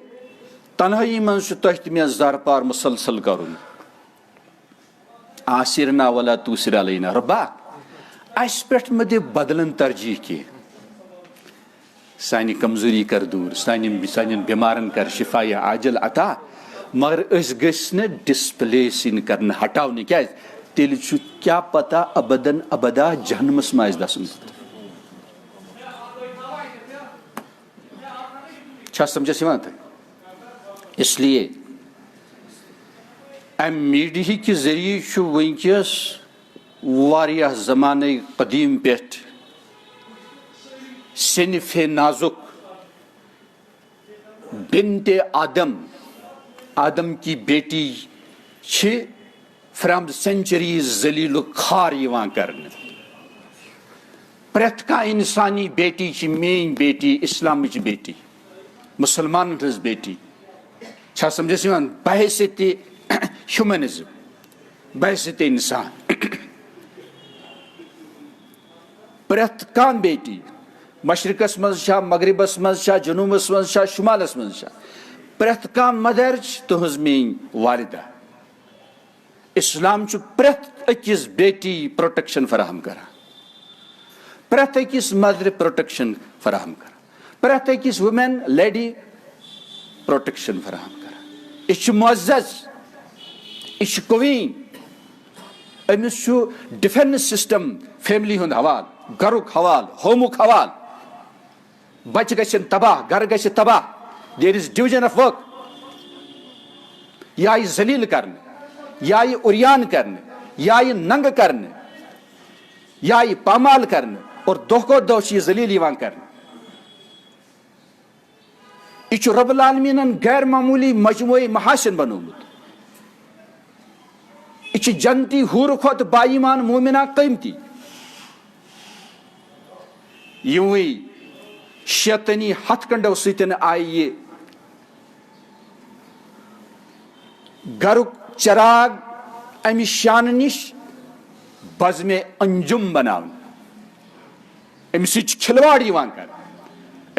تنہائی من تہ زار پار مسلسل کرن آسرنا ولا توسر علینا ربا اس پہ مد بدلن ترجیح کی سانی کمزوری کر دور سان بیمارن کر شفا عاجل عطا مگر اس گژھِ نہ ڈسپلیس کرنا ہٹاؤ کیا تیل کیا پتہ ابدن ابدا جہنمس ما دسن چھا سمجھس یوان تھا اس لیے ام میڈیا کے ذریعے ونکس واریاہ زمانہ قدیم پیٹھ صنف نازک بنت آدم کی بیٹی چھ فرام سینچریز ذلیل و خار یوان کرنے. پریت کا انسانی بیٹی چھ مین بیٹی، اسلامچ بیٹی، مسلمان ہز بیٹی. چھا سمجھے یوان بحیثیت ہیومنزم، بحیثیت انسان. پریت کان بیٹی مشرقس مز چھا، مغربس مز چھا، جنوبس مز چھا، شمالس مز چھا، پریت کان مدر تہذ مین والدہ. اسلام چھ پریت اکس بیٹی پروٹیکشن فراہم کران، پریت اکس مدر پروٹیکشن فراہم کران، پریت اکس وومین لیڈی پروٹیکشن فراہم کران. یہ معزز، یہ کوین. امس ڈیفینس سسٹم فیملی ہند حوال، گرک حوال، ہومک حوال. بچہ گژھن تباہ، گھر گژھِ تباہ. دیر از ڈویژن آف ورک. یا یہ ذلیل کرنے، یا یہ اریان کرنے، یا یہ ننگ کرنے، یا یہ پامال کرنے، اور دہ کو دہ یہ ذلیل یوان کرنے. یہ رب العالمین غیر معمولی مجموعی محاسن بنومت. یہ جنتی حور کھت با ایمان مومنہ قیمتی. یوی شیطنی ہتھ کنڈو ستن آئی یہ گرک چراغ امی شان نش بزم انجم بناون. امی سچ کھلواڑ یوان کر،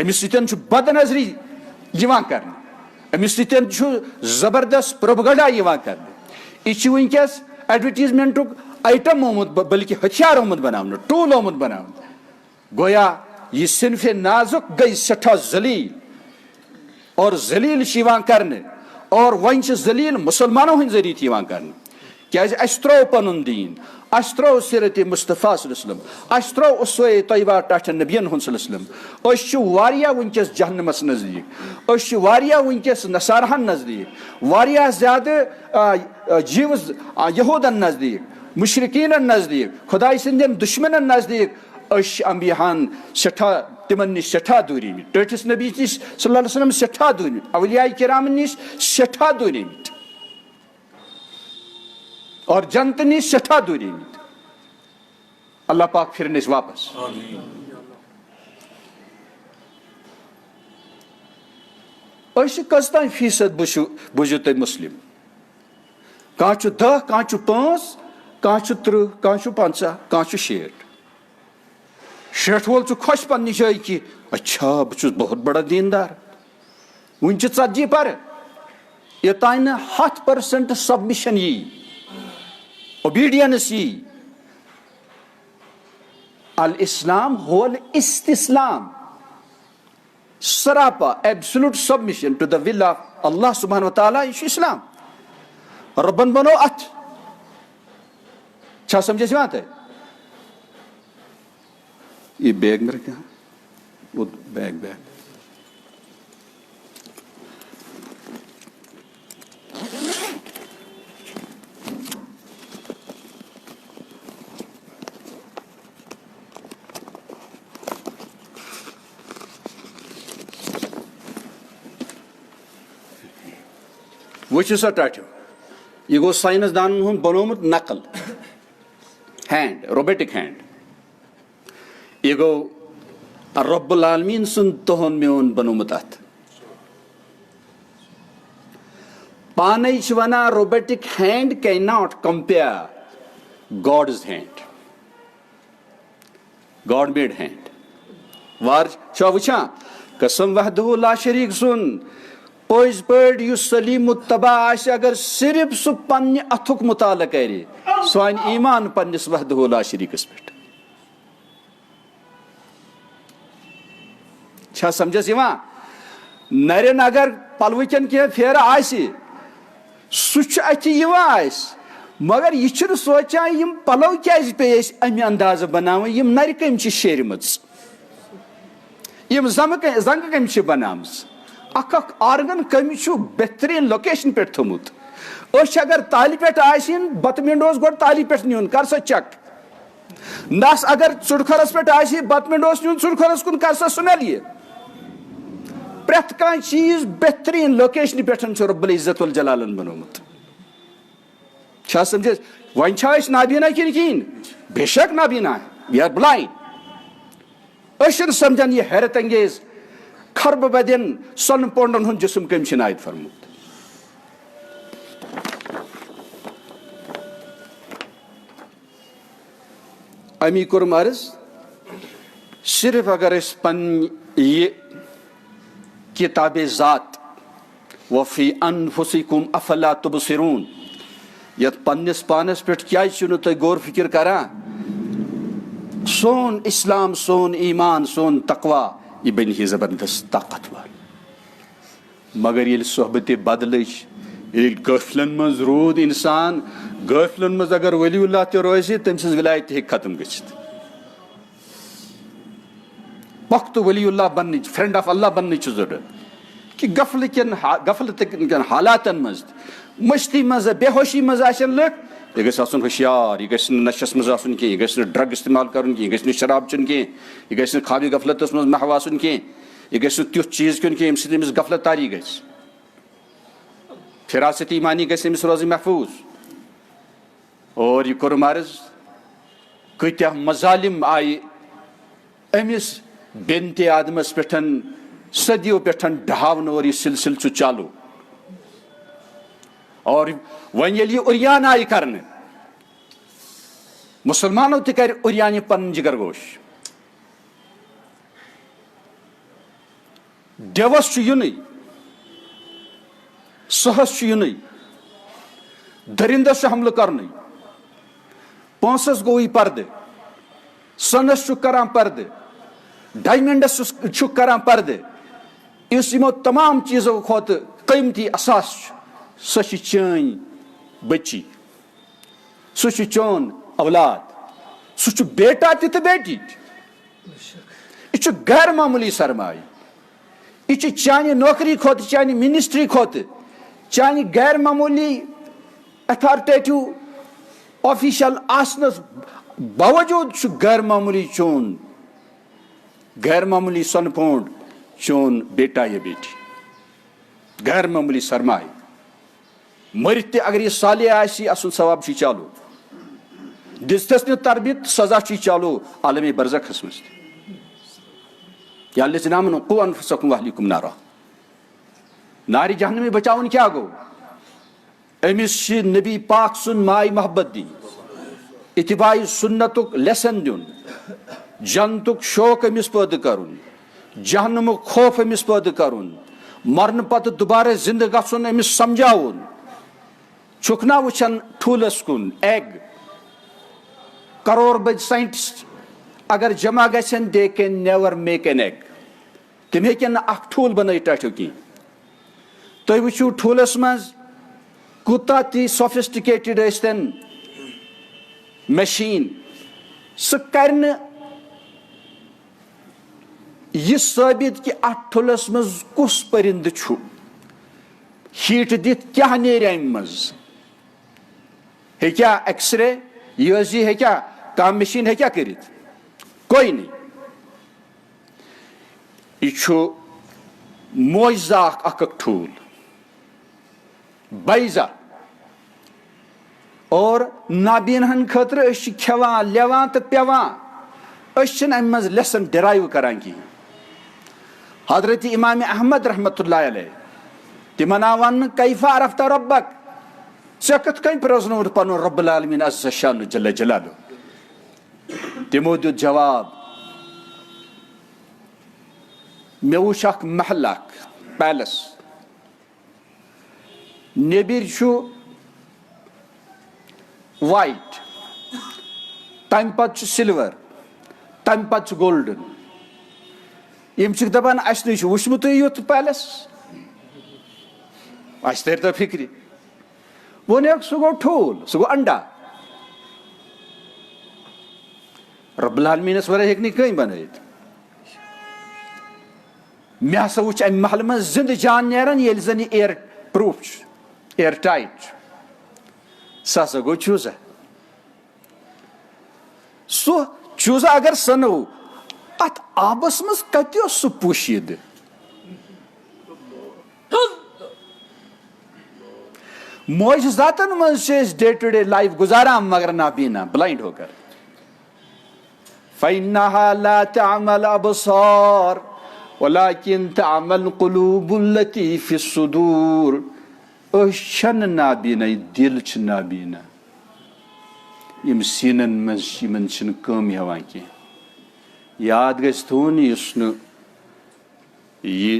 امی ستن چھ بد نظری یوان کر، امی ستن چھ زبردست پروپگنڈا یوان کر. یہ ونکس ایڈورٹیزمنٹک آئٹم آمت، بلکہ ہتھیار آمت بناون، ٹول آمت بناون. گویا یہ صنف نازک گئی سٹھا ذلیل، اور ذلیل یوان کرنے، اور ون ذلیل مسلمانوں ہند ذریعہ یوان کرنے. کیازِ اس ترو پنن دین، اس ترو سیرت مصطفیٰ صلی اللہ علیہ وسلم، اس ترو اسوہ طیبہ ٹاٹھ نبیین ہند صلی اللہ علیہ وسلم. اس چھ واریاہ ونکس جہنمس نزدیک، اس چھ واریاہ ونکس نصارہن نزدیک، واریاہ زیادہ جیوز یہودن نزدیک، مشرکین نزدیک، خدای سندین دشمنن نزدیک. اس انبیاءن سٹھا تمن نش سٹھا دوری مت، ٹھٹس نبی نش صلی اللہ علیہ وسلم سٹھا دوری مت، اولیاء کرام نش سٹھا دوری مت، اور جنت نش سٹھا دوری مت. اللہ پاک پھرنس واپس. اس کستان فیصد بوجھو تھی مسلم؟ کان چھ 10، کان چھ 5، کان چھ 30، کان چھ 50، کان چھ 60. 60 وول چھ خوش پنہ جائے کہ اچھا بہت بہت بڑا دیندار. ون 40 پر یوتان 100% سبمشن یی، اوبیڈینس یی. الاسلام هو الاستسلام، سراپا absolute submission to the will of Allah subhanahu wa ta'ala. یہ اسلام. ربن بنو ات. چھا سمجھے سی بات ہے؟ یہ بیگ میں رکھا، وہ بیگ وچھو سا ٹاٹھو. یہ گو سائنس دانن ہند بنومت نقل، ہینڈ، روبوٹک ہینڈ. یہ گو رب العالمین سن تہن میون بنومت ات. پانے چھ ونان robotic hand can not compare God's hand, God made hand. وار چھا وچھان قسم وحدہ لا شریک سن پوز پٲٹھۍ یُس سلیٖم الطبع آسہِ اگر صرف سُہ پننہِ اتھُک مطالعہ کرِ سُہ انہِ ایمان پننِس وحدہ لا شریٖکس پٮ۪ٹھ. چھا سمجھس یوان؟ نرین اگر پلوچن کینٛہہ پھیرٕ آسہِ سُہ چھُ اتھِ یِوان آسہِ، مگر یہ چھُنہٕ سونچان یِم پلو کیازِ پیٚیہِ اَسہِ امہِ اندازٕ بناوٕنۍ، یِم نرِ کٔمۍ چھِ شیرمٕژ، یِم زنگہٕ کٔمۍ چھِ بنامژٕ. اکھ آرگن کمی چھُ بہترین لوکیشن پہ تھومت. اگر تالہِ پہ آسن بتہٕ منڈوس گۄڈٕ تالہِ پہ نیُن، کر سا چیک نس اگر ژُڑکھرس پہ بتمنڈ نیون ژُڑکھرس کن کر سا سمیل یہ پریت کان چیز بہترین لوکیشن پہ رب العزت والجلالن بنومت چھا سمجھے ون چھا اس نابینا کن کہین بے شک نابینا وی آر بلائنڈ اشن سمجھان یہ حیرت انگیز خرب بدین سن پونڈن ہن جسم کم چھنائد فرمود امی کرم عرض صرف اگر اس پن یہ کتاب ذات وفی انفسکم افلا تبصرون یت پنس پانس پہ کیا چھنو تھی غور فکر کران سون اسلام سون ایمان سون تقوی یہ بنی ہے زبردست طاقتور مگر یل صحبت بدلچ یل غفلن مز رود انسان غفلن مز اگر ولی اللہ تہ روزی تم سز ولایت ہیک ختم گژھت وقت ولی اللہ بننے فرینڈ آف اللہ بننے ضرورت کہ غفلت کن حالاتن مز مستی مز بے ہوشی مز آسن لک یہ گھس آسن ہوشیار یہ گھس نشس مز آسن کی یہ گھس ڈرگ استعمال کرن کی یہ گھس شراب چن کی یہ گھس خوابی غفلتس مز محو آسن کی یہ گھس تیُتھ چیز کن کی امس امس غفلت تاری گھس فراست ایمانی گھس امس روزی محفوظ اور یہ کورم عرض کتیا مظالم آئی امس بنت آدمس پٹھن صدیوں پٹھن ڈھاون اور یہ سلسل چھ چالو اور ون یل یہ اریان آئی کرنے مسلمانوں تہ کر اریان پن جگر گوش ڈیوس ین سہس ین درندس حملہ کرنے پونسس گوئی پردہ سنس کران پردہ ڈائمنڈس کران پردہ اس یمو تمام چیزوں کھوت قیمتی اساس سہ چین بچی سہ چون اولاد سہ بیٹا تہ بیٹی یہ غیر معمولی سرمایہ یہ چانہ نوکری کھوت چانہ منسٹری کھوت چانہ غیر معمولی اتھارٹیٹو آفیشل آسنس باوجود غیر معمولی چون غیر معمولی سن پونڈ چون بیٹا یا بیٹی غیر معمولی سرمایہ مرت اگر یہ صالح آسی اصل ثواب چھ چالو دستس نہ تربیت سزا چھ چالو عالم برزخس مز یا الذین آمنوا قوا انفسکم واہلیکم نارا نار جہنم بچاؤن کیا گو امس نبی پاک سن مائی محبت دی اتباع سنتک لیسن دن جنتک شوق امس پید کرن جہنمک خوف امس پید کرن مرن پتہ دوبارہ زندہ گژھن امس سمجھاون چھکنا وچھن ٹھولس کن ایگ کرور بد سائنٹسٹ اگر جمع گژھن they can never make an egg تم ہیکن اخ ٹھول بنائت ٹاٹھو کی تھی وچھو ٹھولس مز کوتا تی سوفسٹیکیٹڈ ٲسۍتن مشین سہ کرن یہ ثابت کہ اتھ ٹھولس مز کس پرند چھُ ہیٹ دت کیا نیرِ امہِ مز ہیکیا x ray U S G ہیکیا کانٛہہ مشین ہیکیا کرت کوئی نہیں یہ چھُ معجزہ اکھ ٹھوٗل بیضہ اور نابین ہن خاطر اس کھیوان لیوان تو پیوان اس ام مز لیسن ڈرائیو کران کی حضرت امام احمد رحمت اللہ علیہ تمن ون کیف عرفت ربک ژے کتھ کن پرزنوت پن رب العالمین عز شان جل جلالہ تمو دیت جواب مے وچھ اکھ محل اکھ پیلس نیبر چھُ وائٹ تم پتہ سلور تم پتہ گولڈن یم چھ دپان اس نش وچھمت یوت پیلس اس تر تو فکر ونیک سہ گو ٹھول سہ گو انڈا رب العالمینس ورٲے ہیکہِ نہٕ کٕہٕنۍ بنٲیِتھ مےٚ ہسا وٕچھ امہِ محلہٕ منٛز زندٕ جان نیران ییٚلہِ زن یہِ ایر پروف چھُ ایر ٹائٹ سہ ہسا گو چوزا سو چوزا اگر سنو ات آبس مز کتو سہ پوشید معجزاتن مز ڈے ٹو ڈے لائف گزاران مگر نابینا بلائنڈ ہو کر. فإنها لا تعمى الأبصار ولكن تعمى القلوب التي في الصدور. أشن نابینا دل چھ نابینا یم سینن مز یمن چھن کم ہیوان کی. یاد گژھِ تھاوُن یُس نہٕ یہ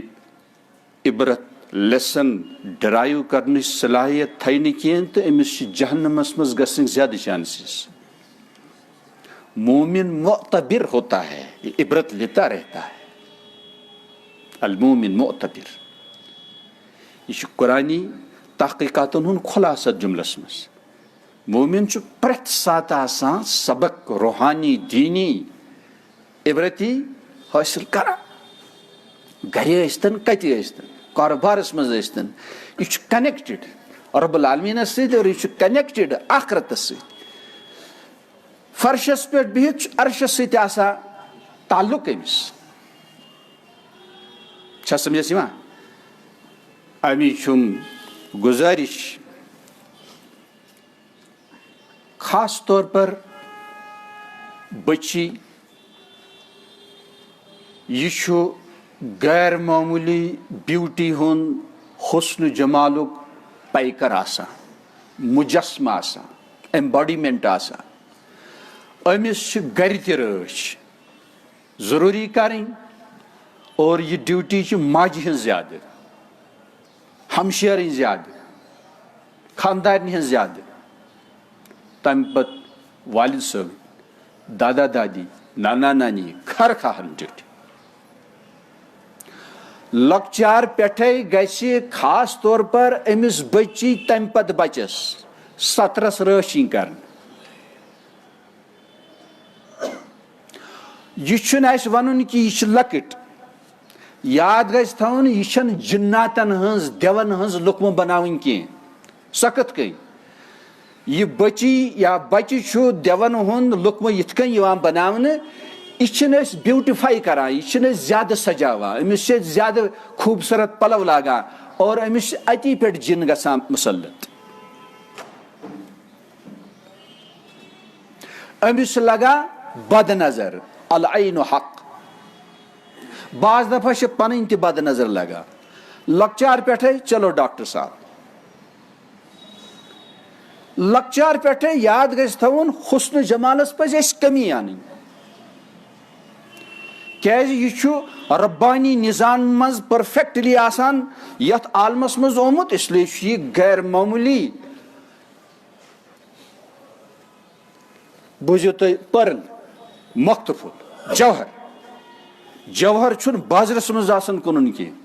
عبرت لیسن ڈرائیو کرنٕچ صلاحیت تھایہِ نہٕ کینٛہہ تہٕ أمِس چھِ جہنمس منٛز گژھنٕکۍ زیادٕ چانسز. مومن معتبر ہوتا ہے, یہ عبرت لیتا رہتا ہے. المومن معتبر یہ چھُ قرآنی تحقیقاتن ہُنٛد خلاصت جملس منٛز. مومن چھُ پرٛٮ۪تھ ساتہٕ آسان سبق روحانی دینی عبرتی حٲصِل کران. گرِ ٲسۍتن کتہِ ٲسۍتن کاروبارس منٛز ٲسۍتن یہِ چھُ کنیکٹڈ رب العالمیٖنس سۭتۍ اور یہِ چھُ کنیکٹڈ آخرتس سۭتۍ. فرشس پہ بہت عرشس سۭتۍ آسان تعلق أمِس. چھا سمجھس یِوان؟ امی چھُم گزارش خاص طور پر بچی یہ چھُ غیر معمولی بیوٹی ہُنٛد حسن جمالُک پیکر آسان, مجسمہ آسان, ایمباڈیمنٹ آسان. أمِس چھِ گرِ تہِ رٲچھ ضروٗری کَرٕنۍ اور یہِ ڈیوٹی چھِ ماجہِ ہٕنٛز زیادٕ, ہمشیرٕنۍ زیادٕ, خاندارنہِ ہٕنٛز زیادٕ, تَمہِ پتہٕ والد صٲب, دادا دادی, نانا نانی, خر خواہن ڈیوٹی. لۄکچار پٮ۪ٹھَے گژھِ خاص طور پر أمِس بچی تَمہِ پتہٕ بچس سترس رٲچھ یِنۍ کرنہٕ. یہ چھُنہٕ اَسہِ وَنُن کہِ یہِ چھِ لۄکٕٹ. یاد گژھِ تھاوُن یہِ چھَنہٕ جِناتن ہٕنٛز دیون ہٕنٛز لُکمہٕ بناوٕنۍ کینٛہہ. سۄ کِتھ کٔنۍ؟ یہِ بچی یا بچہِ چھُ دیون ہُنٛد لُکمہٕ یِتھ کٔنۍ یِوان بناونہٕ. یہِ چھِنہٕ أسۍ بیوٹِفاے کران, یہِ چھِنہٕ أسۍ زیادٕ سجاوان, أمِس چھِ أسۍ زیادٕ خوٗبصوٗرت پلو لاگان اور أمِس چھِ اتی پٮ۪ٹھ جِن گژھان مُسلط. أمِس چھِ لگان بد نظر. العین حق. بعض دفعہ چھِ پنٕنۍ تہِ بد نظر لگان. لۄکچار پٮ۪ٹھَے چلو ڈاکٹر صاحب. لۄکچار پٮ۪ٹھَے یاد گژھِ تھاوُن حسنہٕ جمالس پزِ اَسہِ کمی اَنٕنۍ. کیازِ یہِ چھُ ربانی نظام منٛز پٔرفیکٹلی آسان یتھ عالمس منٛز آمُت, اس لیے چھُ یہِ غیر معموٗلی. بوٗزِو تُہۍ پٔرل مختفل جوہر. جوہر چھُنہٕ بازرس منٛز آسان کٕنُن کینٛہہ.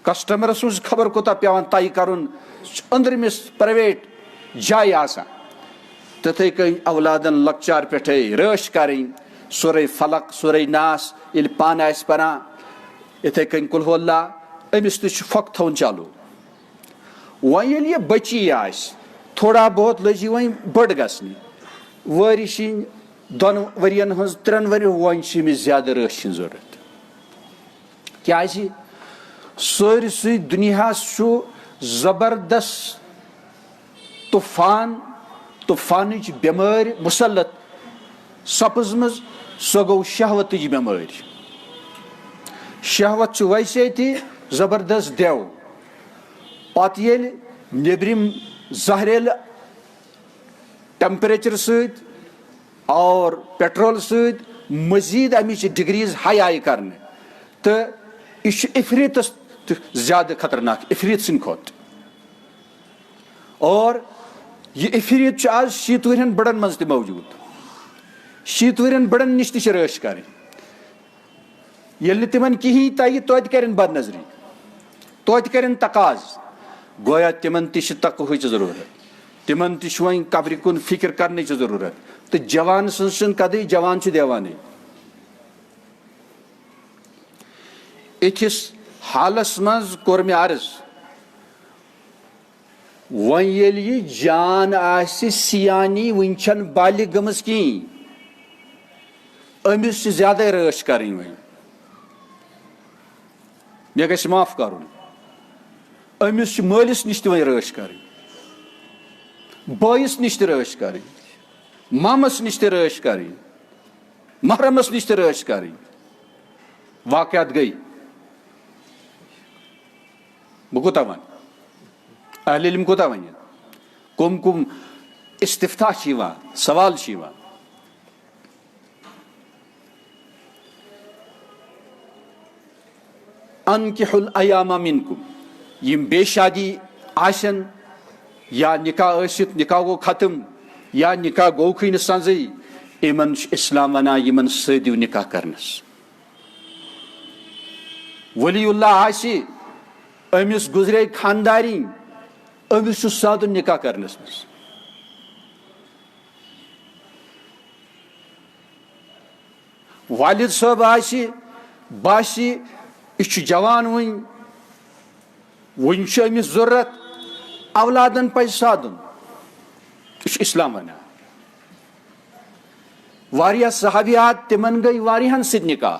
کسٹمرس سٕنٛز خبر کوٗتاہ پیوان طے کرُن, أنٛدرمِس پرایویٹ جایہِ آسان. تِتھٕے کٔنۍ اولادن لۄکچار پٮ۪ٹھَے رٲچھ کرٕنۍ, سورے فلق سورے ناس ییٚلہِ پانہٕ آسہِ پران, یِتھٕے کٔنۍ قُل ہُوَ اللہ, أمِس تہِ چھُ پھۄکھ تھاوُن چالوٗ. وۄنۍ ییٚلہِ یہِ بچی آسہِ تھوڑا بہت لٔج یہِ وۄنۍ بٔڑ گژھنہِ, وٲرِشِنۍ 2 ؤرین ہٕنٛز 3 ؤرین, وۄنۍ چھِ أمِس زیادٕ رٲچھ ہٕنٛز ضروٗرت. کیازِ سٲرسٕے دُنیاہس چھُ زبردست طوفانٕچ بٮ۪مٲرۍ مُسلط سپٕزمٕژ. سۄ گوٚو شہوتٕچ بٮ۪مٲرۍ. شہوت چھُ ویسے تہِ زبردست دیو. پتہٕ ییٚلہِ نیبرِم زہریلہٕ ٹیمپریچر سۭتۍ اور پیٹرول سۭتۍ مزیٖد امِچ ڈگریز ہاے آیہِ کرنہٕ, تہٕ یہِ چھُ عفریٖتس تہِ زیادٕ خطرناک, عفریٖت سٕنٛدِ کھۄتہٕ. اور یہِ عفریٖت چھُ آز 60 ؤرین بڑن منٛز تہِ موجوٗد. 60 ؤرین بڑن نِش تہِ چھِ رٲچھ کرٕنۍ. ییٚلہِ نہٕ تِمن کِہینۍ تگہِ توتہِ کرن بد نظری, توتہِ کرن تقاض. گویا تِمن تہِ چھِ تقوہٕچ ضروٗرت, تِمن تہِ چھُ وۄنۍ قبرِ کُن فِکر کرنٕچ ضروٗرت. تہٕ جوان سٕنٛز چھنہٕ کدٕے, جوان چھُ دیوانٕے. یِتھِس حالس منٛز کوٚر مےٚ عرض ون ییٚلہِ یہِ جان آسہِ سیانی وٕنہِ چھنہٕ بالغ گٔمٕژ کِہیٖنۍ أمِس چھِ زیادَے رٲچھ کَرٕنۍ وۄنۍ مےٚ گژھِ معاف کَرُن أمِس چھِ مٲلِس نِش تہِ وۄنۍ رٲچھ کَرٕنۍ بٲیِس نِش تہِ رٲچھ کَرٕنۍ مامَس نِش تہِ رٲچھ کَرٕنۍ محرمَس نِش تہِ رٲچھ کَرٕنۍ واقعات گٔے بہٕ کوٗتاہ وَنہٕ اہل علم کوٗتاہ وَنہِ کُم کُم استفتاح چھِ یِوان سوال چھِ یِوان انکحوا الایام منکم یِم بے شادی آسن یا نکاح ٲسِتھ نکاح گوٚو ختم یا نکاح گوٚوکھٕے نہٕ سنٛزٕے یِمن چھُ اسلام وَنان یِمن سٲدِو نکاح کرنس ولی اللہ آسہِ أمِس گُزرے خاندارِنۍ أمِس چھُ سادٕ نکاح کرنس منٛز والد صٲب آسہِ باسہِ یہِ چھُ جوان وُنہِ چھُ أمِس ضروٗرت اولادن پزِ سادُن یہِ چھُ اسلام ونان واریاہ صحابیات تِمن گٔے واریاہن سۭتۍ نکاح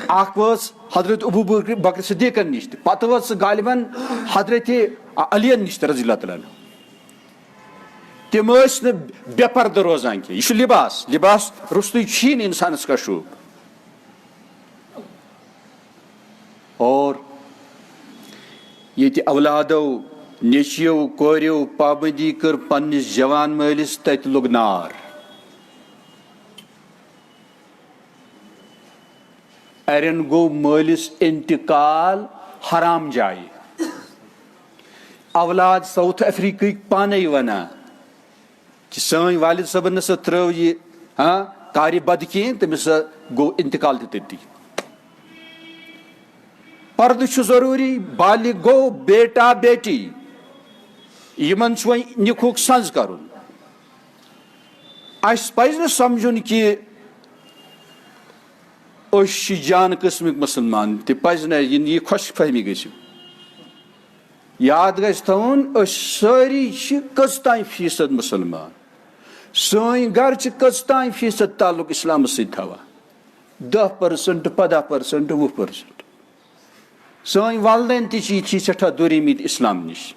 اکھ وٲژ حضرت ابو بکر صدیقن نِش تہِ پتہٕ وٲژ سۄ غالباً حضرت علیَن نِش تہِ رضی اللہ تعالیٰ عنہ تِم ٲسۍ نہٕ بے پردٕ روزان کینٛہہ یہِ چھُ لباس روٚستُے چھُیی نہٕ انسانس کشوٗب اور ییٚتہِ اولادو نیٚچویو کوریو پابندی کٔر پننِس جوان مٲلِس تتہِ لوٚگ نار اَرٮ۪ن گوٚو مٲلِس انتقال حرام جایہِ اولاد ساوُتھ افریٖقہٕکۍ پانے ونان کہ سٲنۍ والد صٲبن نسا ترٲو یہِ کارِ بد کینٛہہ تٔمِس ہسا گوٚو انتقال تہِ تٔتی پردٕ چھُ ضروٗری بالغ گوٚو بیٹا بیٹی یِمن چھُ وۄنۍ نِکہُک سنٛز کرُن اَسہِ پزِ نہٕ سمجھُن کہِ أسۍ چھِ جان قٕسمٕکۍ مُسلمان تہِ پزِ نہٕ یہِ خۄش فہمی گژھِ یاد گژھِ تھاوُن أسۍ سٲری چھِ کٔژتانۍ فیٖصد مُسلمان سٲنۍ گرٕ چھِ کٔژتانۍ فیٖصد تعلق اسلامس سۭتۍ تھاوان 10% 15% 20% سٲنۍ والدین تہِ چھِ یِتھی سٮ۪ٹھاہ دوٗریمٕتۍ اسلام نِش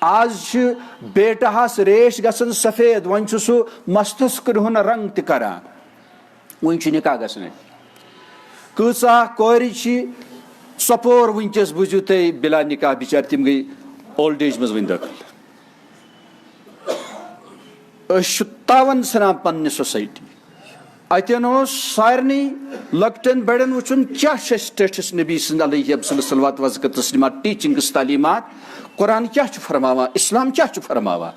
آز چھِ بیٹاہس ریش گژھان سفید وۄنۍ چھُ سُہ مستس کرٛہُن رنٛگ تہِ کران وُنہِ چھُ نکاح گژھنٕے کۭژاہ کورِ چھِ ژۄپور وٕنکیٚس بوٗزِو تُہۍ بِلا نکاح بِچارِ تِم گٔے اولڈ ایج منٛز وۄنۍ دٲخل أسۍ چھِ تاوان ژھٕنان پننہِ سوسایٹی اتٮ۪ن اوس سارنٕے لۄکٹٮ۪ن بڑٮ۪ن وٕچھُن کیاہ چھُ اَسہِ ٹٲٹھِس نبی سٕنٛدِ علیہ صلوات وزکت تسلیمات ٹیٖچنگٕس تعلیٖمات قرآن کیاہ چھُ فرماوان اسلام کیاہ چھُ فرماوان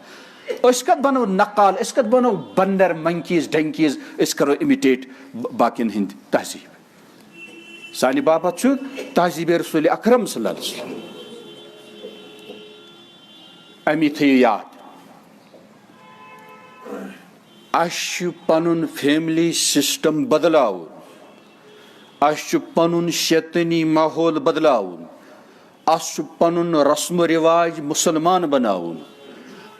أسۍ کتھ بنو نقال أسۍ کتھ بنو بندر منکیٖز ڈنکیٖز أسۍ کرو اِمِٹیٹ باقین ہٕنٛدۍ تہذیٖب سانہِ باپتھ چھُ تہذیٖب رسول اکرم صلی اللہ علیہ وسلم امی تھٲیِو یاد اَسہِ چھُ پنُن فیملی سسٹم بدلاوُن اَسہِ چھُ پنُن شیطٲنی ماحول بدلاوُن اَسہِ چھُ پنُن رسم و رواج مُسلمان بناوُن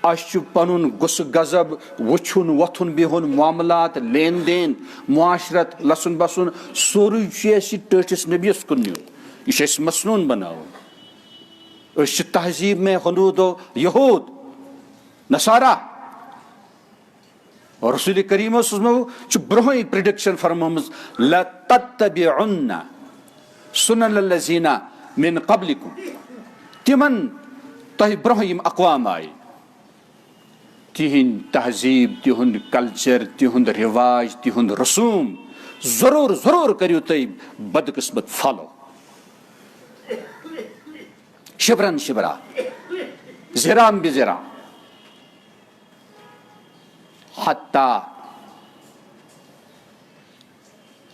اَسہِ چھُ پنُن غُصہٕ غضب وٕچھُن وۄتھُن بِہُن معاملات لین دین معاشرت لسُن بسُن سورُے چھُ اَسہِ ٹٲٹھِس نبیَس کُن نیُن یہِ چھُ اَسہِ مسنوٗن بناوُن أسۍ چھِ تہذیٖب میں حنوٗد و یہوٗد نصارا رسول کریٖم چھُ برونٛہٕے پرڈکشن فرمٲمٕژ لَتَتَّبِعُنَّ سُنَنَ الَّذِينَ مِن قَبلِكُم تِمن تۄہہِ برونٛہہ یِم اقوام آیہِ تِہنٛدۍ تہذیٖب تِہُنٛد کلچر تِہُنٛد رِواج تِہُنٛد رسوٗم ضروٗر کٔرِو تُہۍ بدقٕسمت فالو شبرن شبرا زِرام بِزِرا حتیٰ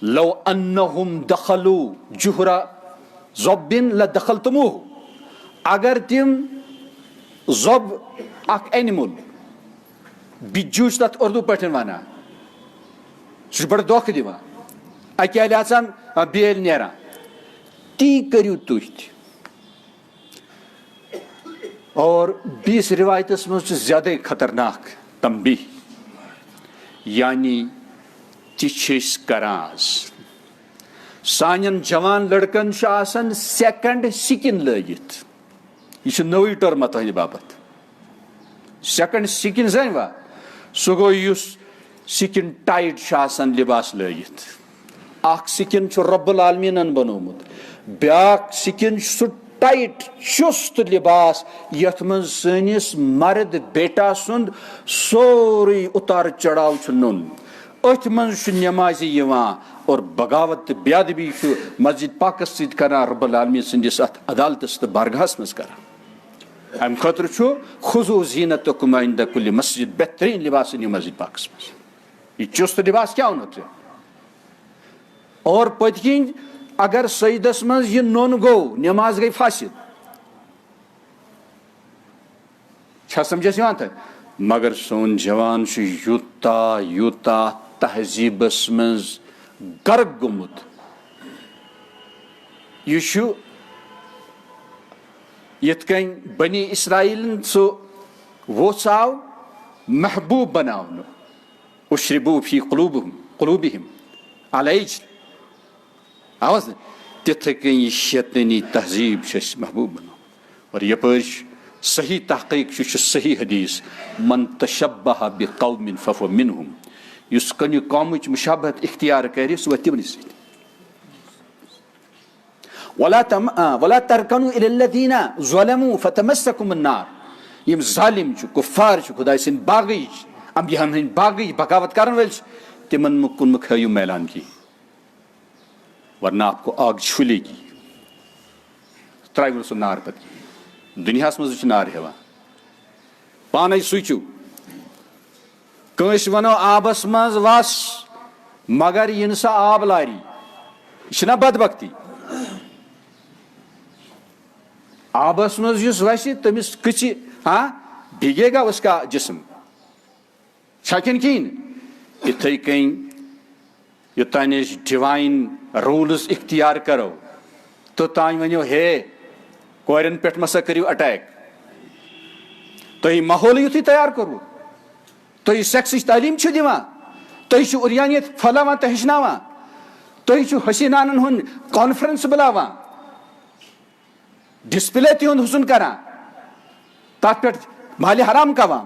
لو انہم دخلوا جُحر ضب لدخلتموہ اگر تِم ضب اکھ اینمل بِجو چھِ تتھ اردوٗ پٲٹھۍ ونان سُہ چھُ بڑٕ دھوکہٕ دِوان اکہِ الہِ اژان بیٚیہِ الہِ نیران تی کٔرِو تُہۍ تہِ اور 20 روایتس مز زیادہ خطرناک تنبیہ یعنی تیس کران سان جوان لڑکن آسان سیکنڈ سکن لگت یہ نوی ٹرم تہند باپت سیکنڈ سکن زن وا سہ گو اس سکن ٹائٹ آسان لباس لگت اخ سکن رب العالمین بنومت بیاکھ سکن سہ ٹائٹ چست لباس یت من سنس مرد بیٹا سند سوری اتار چڑھاؤ نون ات من نمازی اور بغاوت بے ادبی مسجد پاکس ست کران رب العالمین سندس ات عدالتس تو بارگاہس مز کران ام خاطر خضوع زینتکم عند کل مسجد بہترین لباس نیو مسجد پاکس مز یہ چست لباس کیا ہونا چاہیے اور پت کن اگر سجدس مز یہ نون گو نماز گئی فاسد چھا سمجھس یوان تھا مگر سون جوان یوتا یوتا تہذیبس مز غرق گومت یہ یت کن بنی اسرائیل سہ ووژاو محبوب بناون اشربو فی قلوبہم العجل آواز تتھے کن یہ شیطانی تہذیب محبوب بناو اور یپر صحیح تحقیق صحیح حدیث من تشبہ بقوم فہو منہم اس کنہ قومچ مشابہت اختیار کرِ سہ وتھ تمنی سۭتۍ ولا ترکنوا الی الذین ظلموا فتمسکم النار یم ظالم کفار خدائے سن باغی انبیاء ہند باغی بغاوت کرن ول تمن کن مکھیو میلان کی ورنہ آپ کو آگ چھلے گی ترائیو سو نار پت کی دنیا مز نار ہیوان پانے سوچو کنس ونو آبس مز وس مگر ین سا آب لاری یہ بدبختی آبس مز یس ویسے تمس کچھ بھیگے گا اس کا جسم چھکن کین اتھے کن یوتان ڈیوائن رولز اختیار کرو توتان ونو ہے کورن پہ مسا کرو اٹیک تھی ماحول یتھی تیار کرو تھی سیکسچ تعلیم دان تھی اریانیت پھلاوان تو ہچناوان تھی حسینان ہند کانفرنس بلاوان ڈسپلے تہد حسن کران تر پہ مال حرام کھوان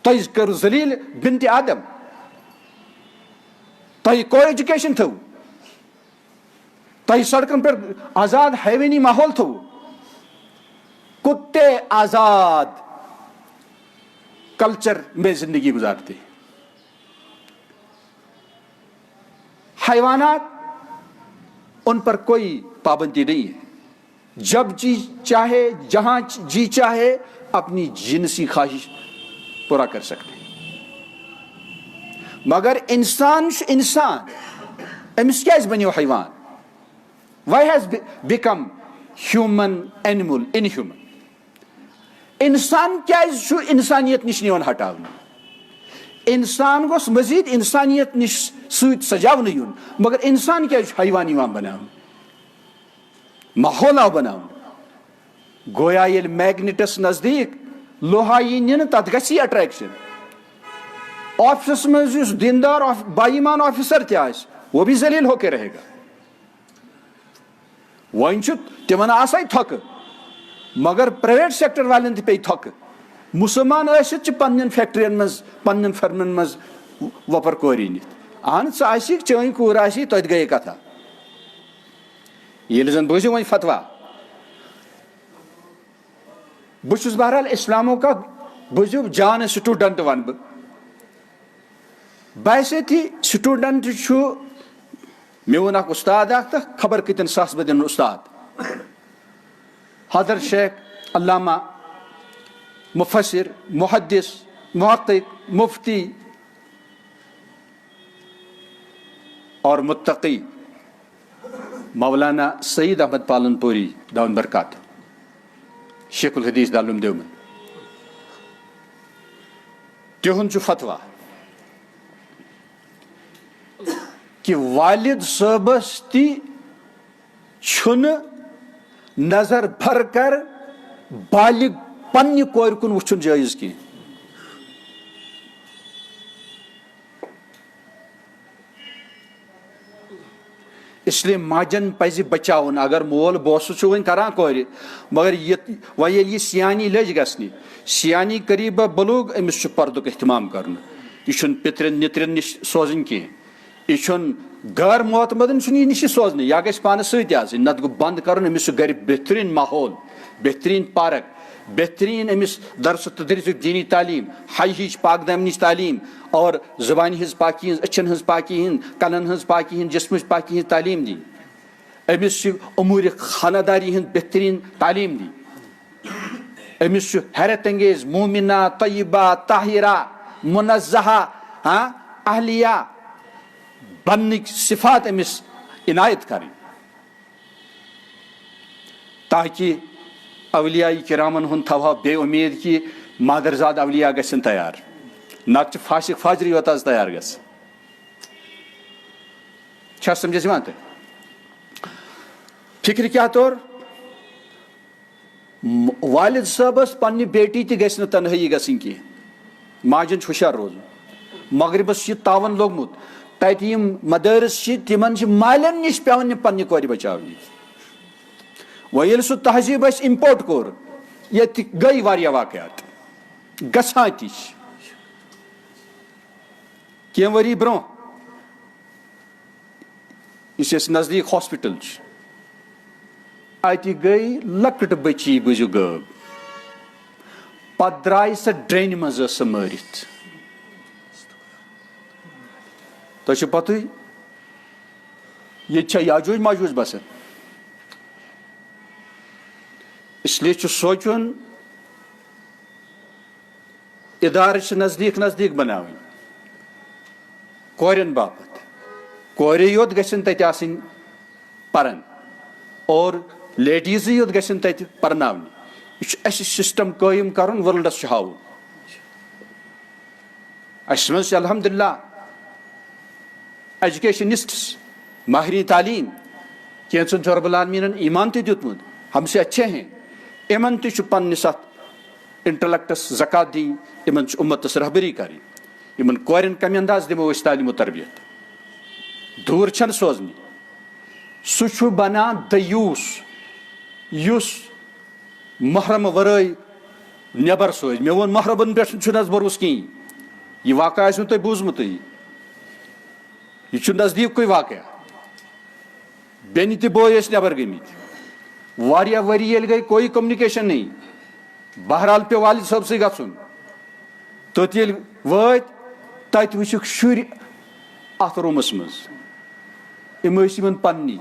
تھی کرو ذلیل بنت آدم تھی کو ایجوکیشن تھو تھی سڑکن پر آزاد حیوانی ماحول تھو کتے آزاد کلچر میں زندگی گزارتے حیوانات ان پر کوئی پابندی نہیں ہے جب جی چاہے جہاں جی چاہے اپنی جنسی خواہش پورا کر سکتے مگر انسان امس کیاز بنیو حیوان why has become human animal in human انسان کیاز انسانیت نش نیون ہٹاون انسان گوس مزید انسانیت نش سۭتۍ سجاون یون مگر انسان کیاز حیوان یوان بناون ماحول آو بناون گویا ییٚلہِ میگنیٹس نزدیک لوہا یی نِنہٕ تتھ گژھِ اٹریکشن آفسس مز اس دیندار باایمان آفیسر تہ آس وہ بھی ذلیل ہو کے رہے گا ون تمن آسے تھکہ مگر پرائیویٹ سیکٹر والن تہ پی تھکہ مسلمان ٲسِتھ چھِ پننٮ۪ن فیکٹرین مز پننٮ۪ن فرمن مز وپر کوری نِتھ اہن ژٕ آسِکھ چٲنۍ کوٗر آسی توتہِ گٔیے کتھا ییٚلہِ زن بوٗزِو وۄنۍ فتوا بہٕ چھُس بہرحال اسلامُک اکھ بوٗزِو جان سٹوڈنٹ ون بہٕ بحثیتی سٹوڈنٹ میون اخ استاد اخ تو خبر کتن ساس بدن استاد حضرت شیخ علامہ مفسر محدث محقق مفتی اور متقی مولانا سعید احمد پالن پوری داون برکات شیخ الحدیث دارالعلوم دیوبند تہند فتوا کہ والد صٲبس تہِ چھُنہٕ نظر بھر کر بالغ پننہِ کورِ کُن وٕچھُن جٲیز کینٛہہ. اس لیے ماجن پزِ بچاوُن. اگر مول بوسہٕ چھُ وۄنۍ کران کورِ مگر وۄنۍ ییٚلہِ یہِ سیانی لٔج گژھنہِ سیانی قریٖبہ بلوغ أمِس چھُ پردُک احتمام کرُن. یہِ چھُنہٕ پِترٮ۪ن نِترٮ۪ن نِش سوزٕنۍ کینٛہہ. یہِ چھُنہٕ غٲر معتمدن چھُنہٕ یہِ نِشی سوزنہٕ. یا گژھِ پانس سۭتۍ آسٕنۍ. نتہٕ گوٚو بنٛد کرُن. أمِس چھُ گرِ بہتریٖن ماحول بہتریٖن پارک بہتریٖن أمِس درس و تدریٖسُک دیٖنی تعلیٖم حج ہِچ پاک دامنٕچ تعلیٖم اور زبانہِ ہٕنٛز پاکی ہٕنٛز أچھن ہٕنٛز پاکی ہٕنٛز کلن ہٕنٛز پاکی ہٕنٛز جسمٕچ پاکی ہٕنٛز تعلیٖم دِنۍ. أمِس چھِ اموٗرِ خانہ داری ہٕنٛز بہتریٖن تعلیٖم دِنۍ. أمِس چھُ حیرت انگیز مومنہ طیبہ طاہرہ منزہہ اہلیہ بننٕکۍ صفات أمِس عنایت کرٕنۍ تاکہ اولیاء کرامن ہُنٛد تھاوہا بے اُمید کہ مادرزاد اولیاء گژھن تیار. نتہٕ چھُ فاسق فاجرٕے یوت حظ تیار گژھِ. چھا سمجھس یِوان تۄہہِ؟ فکرِ کیٛاہ طور والد صٲبس پننہِ بیٹی تہِ گژھِ نہٕ تنہٲیی گژھٕنۍ کینٛہہ. ماجن چھُ ہُشیار روزُن. مغربس چھُ تاون لوگمُت. تتہِ یِم مدارس چھِ تِمن چھِ مالٮ۪ن نِش پیٚوان یِم پننہِ کورِ بچاونہِ. وۄنۍ ییٚلہِ سُہ تہذیٖب اَسہِ اِمپورٹ کوٚر ییٚتہِ گٔے واریاہ واقعات گژھان تہِ چھِ. کینٛہہ ؤری برونٛہہ یُس اَسہِ نزدیٖک ہاسپِٹل چھُ اتہِ گٔے لۄکٕٹ بٔچی بوٗزِو غٲب. پتہٕ درٛاے سۄ ڈرٛینہِ منٛز ٲس سۄ مٲرِتھ. تۄہہِ چھو پتہٕے ییٚتہِ چھا یاجوج ماجوج بسان. اس لیے چھُ سونچُن ادارٕ چھِ نزدیٖک نزدیٖک بناوٕنۍ کورٮ۪ن باپتھ. کورے یوت گژھن تتہِ آسٕنۍ پران اور لیڈیٖزٕے یوت گژھن تتہِ پرناونہِ. یہِ چھُ اسہِ سسٹم قٲیِم کرُن ورلڈس چھُ ہاوُن. اسہِ منٛز چھِ الحمدللہ ایجوکیشنسٹس ماہرین تعلیٖم کینٛژن چھُ رۄب العالمیٖنن ایمان تہِ دیُتمُت. ہم سے اچھے ہیں. یِمن تہِ چھُ پننِس اتھ انٹلیکٹس زکات دِنۍ. یِمن چھُ اُمتس رہبری کرٕنۍ. یِمن کورٮ۪ن کمہِ انداز دِمو أسۍ تعلیٖم و تربیت. دوٗر چھنہٕ سوزنہِ. سُہ چھُ بنان دیوٗس یُس محرم ورٲے نٮ۪بر سوزِ. مےٚ ووٚن محرمن پٮ۪ٹھ چھُنہٕ حظ بروسہٕ کِہینۍ. یہِ واقعہ آسوٕ تۄہہِ بوٗزمُتٕے. یہِ چھُ نزدیٖکٕے واقعہ. بیٚنہِ تہِ بوے ٲسۍ نٮ۪بر گٔمٕتۍ. واریاہ ؤری ییٚلہِ گٔے کوئی کوٚمنِکیشن نہیں. بہرحال پیوٚو والد صٲبسٕے گژھُن. توٚت ییٚلہِ وٲتۍ تتہِ وٕچھِکھ شُرۍ اتھ روٗمس منٛز. یِم ٲسۍ یِمن پننی.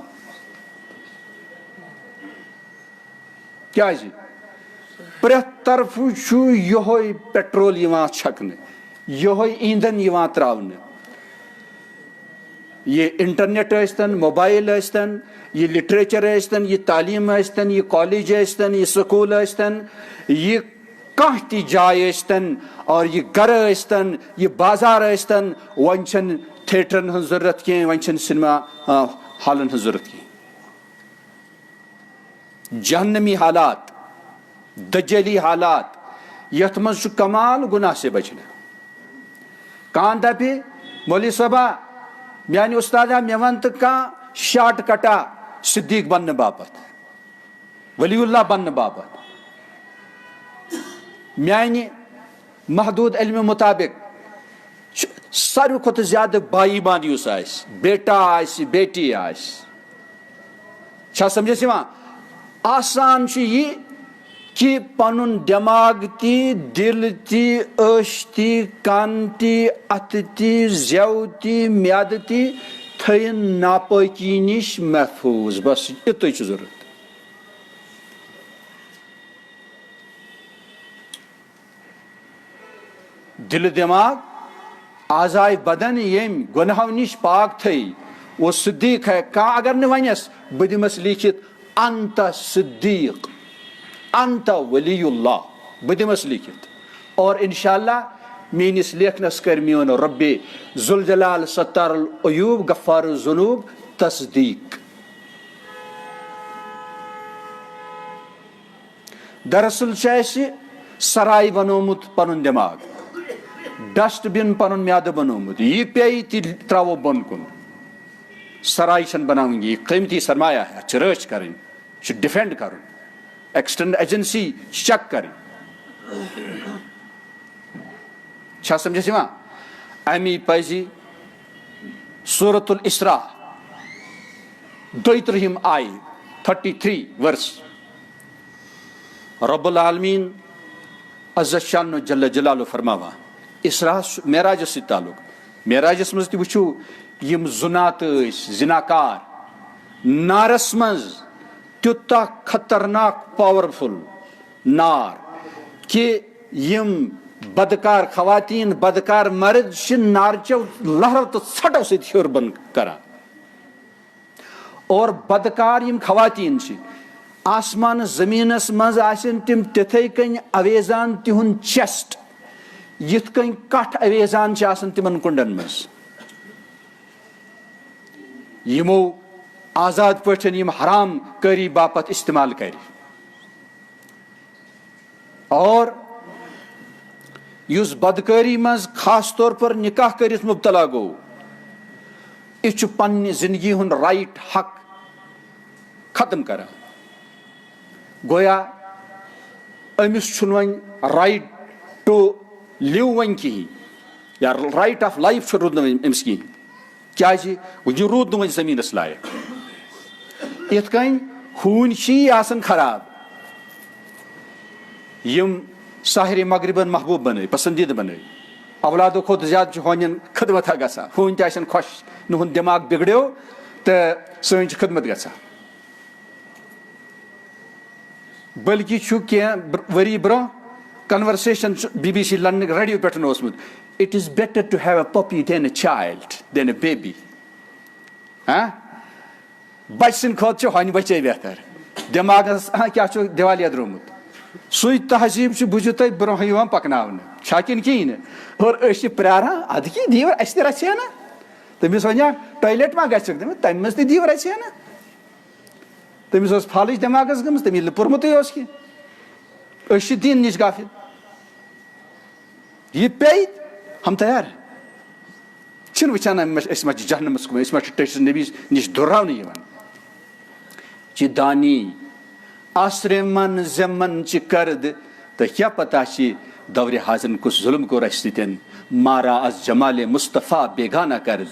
کیازِ پرٛٮ۪تھ طرفہٕ چھُ یِہوے پیٹرول یِوان چھکنہٕ یِہوے ایندھن یِوان تراونہٕ. یہ انٹرنیٹ ٲسۍتن موبایل ٲسۍتن یہ لٹریچر ٲسۍتن یہ تعلیٖم ٲسۍتن یہ کالج ٲسۍتن یہ سکوٗل ٲسۍتن یہ کانٛہہ تہِ جاے ٲسۍتن اور یہ گرٕ ٲسۍتن یہ بازار ٲسۍتن. وۄنۍ چھنہٕ تھیٹرن ہٕنٛز ضروٗرت کینٛہہ. وۄنۍ چھنہٕ سینما ہالن ہٕنٛز ضروٗرت کینٛہہ. جہنمی حالات دجٲلی حالات یتھ منٛز چھُ کمال گُناہ سے بچنہٕ. کانٛہہ دپہِ مولوی صٲبا میانہِ اُستادا مےٚ ون تہٕ کانٛہہ شاٹ کٹا صدیٖق بننہٕ باپتھ ولی اللہ بننہٕ باپتھ. میانہِ محدوٗد علمہِ مُطابق چھُ ساروی کھۄتہٕ زیادٕ با ایمان یُس آسہِ بیٹا آسہِ بیٹی آسہِ. چھا سمجھس یِوان؟ آسان چھُ یہِ کہ پنُن دٮ۪ماغ تہِ دِل تہِ أچھ تہِ کن تہِ اتھٕ تہِ زٮ۪و تہِ میادٕ تہِ تھٲیِن ناپٲکی نِش محفوٗظ. بس یِتُے چھُ ضروٗرت. دِلہٕ دٮ۪ماغ آزاے بدن ییٚمۍ گۄنہو نِش پاک تھٲیہِ وہ صدیٖق ہے. کانٛہہ اگر نہٕ ونٮ۪س بہٕ دِمس لیٖکھِتھ انت صدیٖق انت ولی اللہ بہٕ دِمس لیٖکھِتھ. اور انشاء اللہ میٲنِس لیکھنس کر میون رۄبِ ذوالجلال ستار العیوب غفار الذنوب تصدیٖق. دراصل چھِ اسہِ سراے بنومت پنن دماغ، ڈسٹ بن پنن میادٕ بنومت، یہ پی تہ تراوو بن کن. سراے چھن بناؤن، یہ قیمتی سرمایہ ہے، چرچ کریں، ڈیفینڈ کرن، ایکسٹرنل ایجنسی چیک کریں. چھا سمجھس یوان؟ امی پزِ سورۃ الاسراء 32 آیہِ 33 ورس رب العالمین عز شانہ جل جلالہ فرماوان اسراء معراجس سۭتۍ تعلق. معراجس منٛز تہِ وٕچھو یم زُنات ٲسۍ، زِناکار، نارس منٛز تیوٗتاہ خطرناک پاورفُل نار کہ یم بدکار خواتین، بدکار مرد چھِ نارچو لہرو تہٕ ژھٹو سۭتۍ ہیوٚر بۄن کران. اور بدکار یم خواتین چھِ آسمان زمینس منٛز آسن تِم تِتھٕے کٔنۍ اویزان تِہُنٛد چیسٹ یِتھ کٔنۍ کٹھ اویزان چھِ آسان تِمن کُنڈن منٛز. یمو آزاد پٲٹھۍ یم حرام کٲری باپتھ استعمال کرِ. اور یُس بدکٲری منٛز خاص طور پر نکاح کٔرِتھ مبتلا گوٚو، یہِ چھُ پننہِ زندگی ہُنٛد رائٹ حق ختم کران. گویا أمِس چھُنہٕ وۄنۍ رائٹ ٹو لیو وۄنۍ کِہیٖنۍ، یا رائٹ آف لایف چھُ روٗد نہٕ وۄنۍ أمِس کِہیٖنۍ، کیازِ یہِ روٗد نہٕ وۄنۍ زٔمیٖنس لایق. یِتھ کٔنۍ ہوٗنۍ چھِ آسان خراب، یم ساحرِ مغربن محبوب بنٲے، پسندیدٕ بنٲے، اولادو کھۄتہٕ زیادٕ چھُ ہونٮ۪ن خدمتہ گژھان. ہوٗنۍ تہِ آسن خۄش، نُہُنٛد دٮ۪ماغ بِگڑیو تہٕ سٲنۍ چھِ خدمت گژھان. بلکہ چھُ کینٛہہ ؤری برونٛہہ کنورسیشن BBC لنڈن ریڈیو پٮ۪ٹھ اوسمُت، it is better to have a puppy than a child than a baby. بچہِ سٕنٛدِ کھۄتہٕ چھُ ہۄنہِ بچے بہتر. دٮ۪ماغس کیاہ چھُ دیوالیہ درٛومُت. سُے تہذیٖب چھُ بوٗزِو تُہۍ برونٛہہ یِوان پکناونہٕ، چھا کِنہٕ کِہیٖنۍ نہٕ. اور أسۍ چھِ پیاران ادٕ کیٛاہ دیو اَسہِ تہِ رژھِ ہا نا. تٔمِس وَنیا ٹویلیٹ ما گژھکھ، دٔپِس تَمہِ منٛز تہِ دیو رژھِ ہا نا. تٔمِس ٲس پھالٕچ دٮ۪ماغس گٔمٕژ، تٔمۍ ییٚلہِ نہٕ پوٚرمُتٕے اوس کینٛہہ. أسۍ چھِ دیٖن نِش غافِل. یہِ پیٚیہِ ہم تیار چھِنہٕ وٕچھان أسۍ ما چھِ جہنمس کُن، أسۍ ما چھِ ٹٔٹھِس نبی نِش دُرراونہٕ یِوان. چھِ دانی آسرے من زمن چہِ کرد تہٕ کیٛاہ پتہ چھِ دورِ حاضرن کُس ظُلم کوٚر اَسہِ سۭتۍ. مارا از جمالِ مصطفیٰ بیگانہ کرد.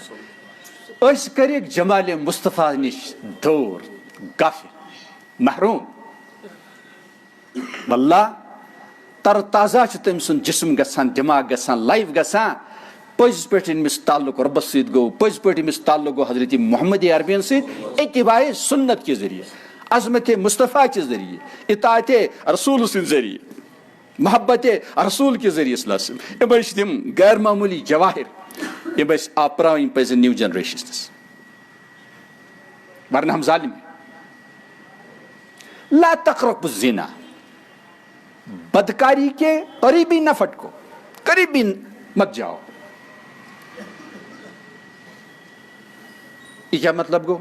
أسۍ کٔرِکھ جمالِ مصطفیٰ نِش دوٗر، غافِل، محروٗم. واللہ تر تازہ چھُ تٔمۍ سُنٛد جسم گژھان، دٮ۪ماغ گژھان، لایف گژھان. پٔزۍ پٲٹھۍ أمِس تعلق رۄبس سۭتۍ گوٚو، پٔزۍ پٲٹھۍ أمِس تعلق گوٚو حضرت محمد عربین سۭتۍ، اتباع سنت کے ذریعے، عظمت مصطفیٰ کے ذریعے، اطاعت رسول سٕنٛدِ ذریعے، محبت رسول کے ذریعے صلی اللہ علیہ وسلم. یِم ٲسۍ تِم غیر معموٗلی جواہر، یِم ٲسۍ آپراوٕنۍ پزن نیو جنریشنس. ورنہ ہم ظالم ہیں. لا تقربوا الزنا، بدکاری کے قریبی نہ پھٹکو، قریبی مت جاؤ. یہ کیا مطلب گو؟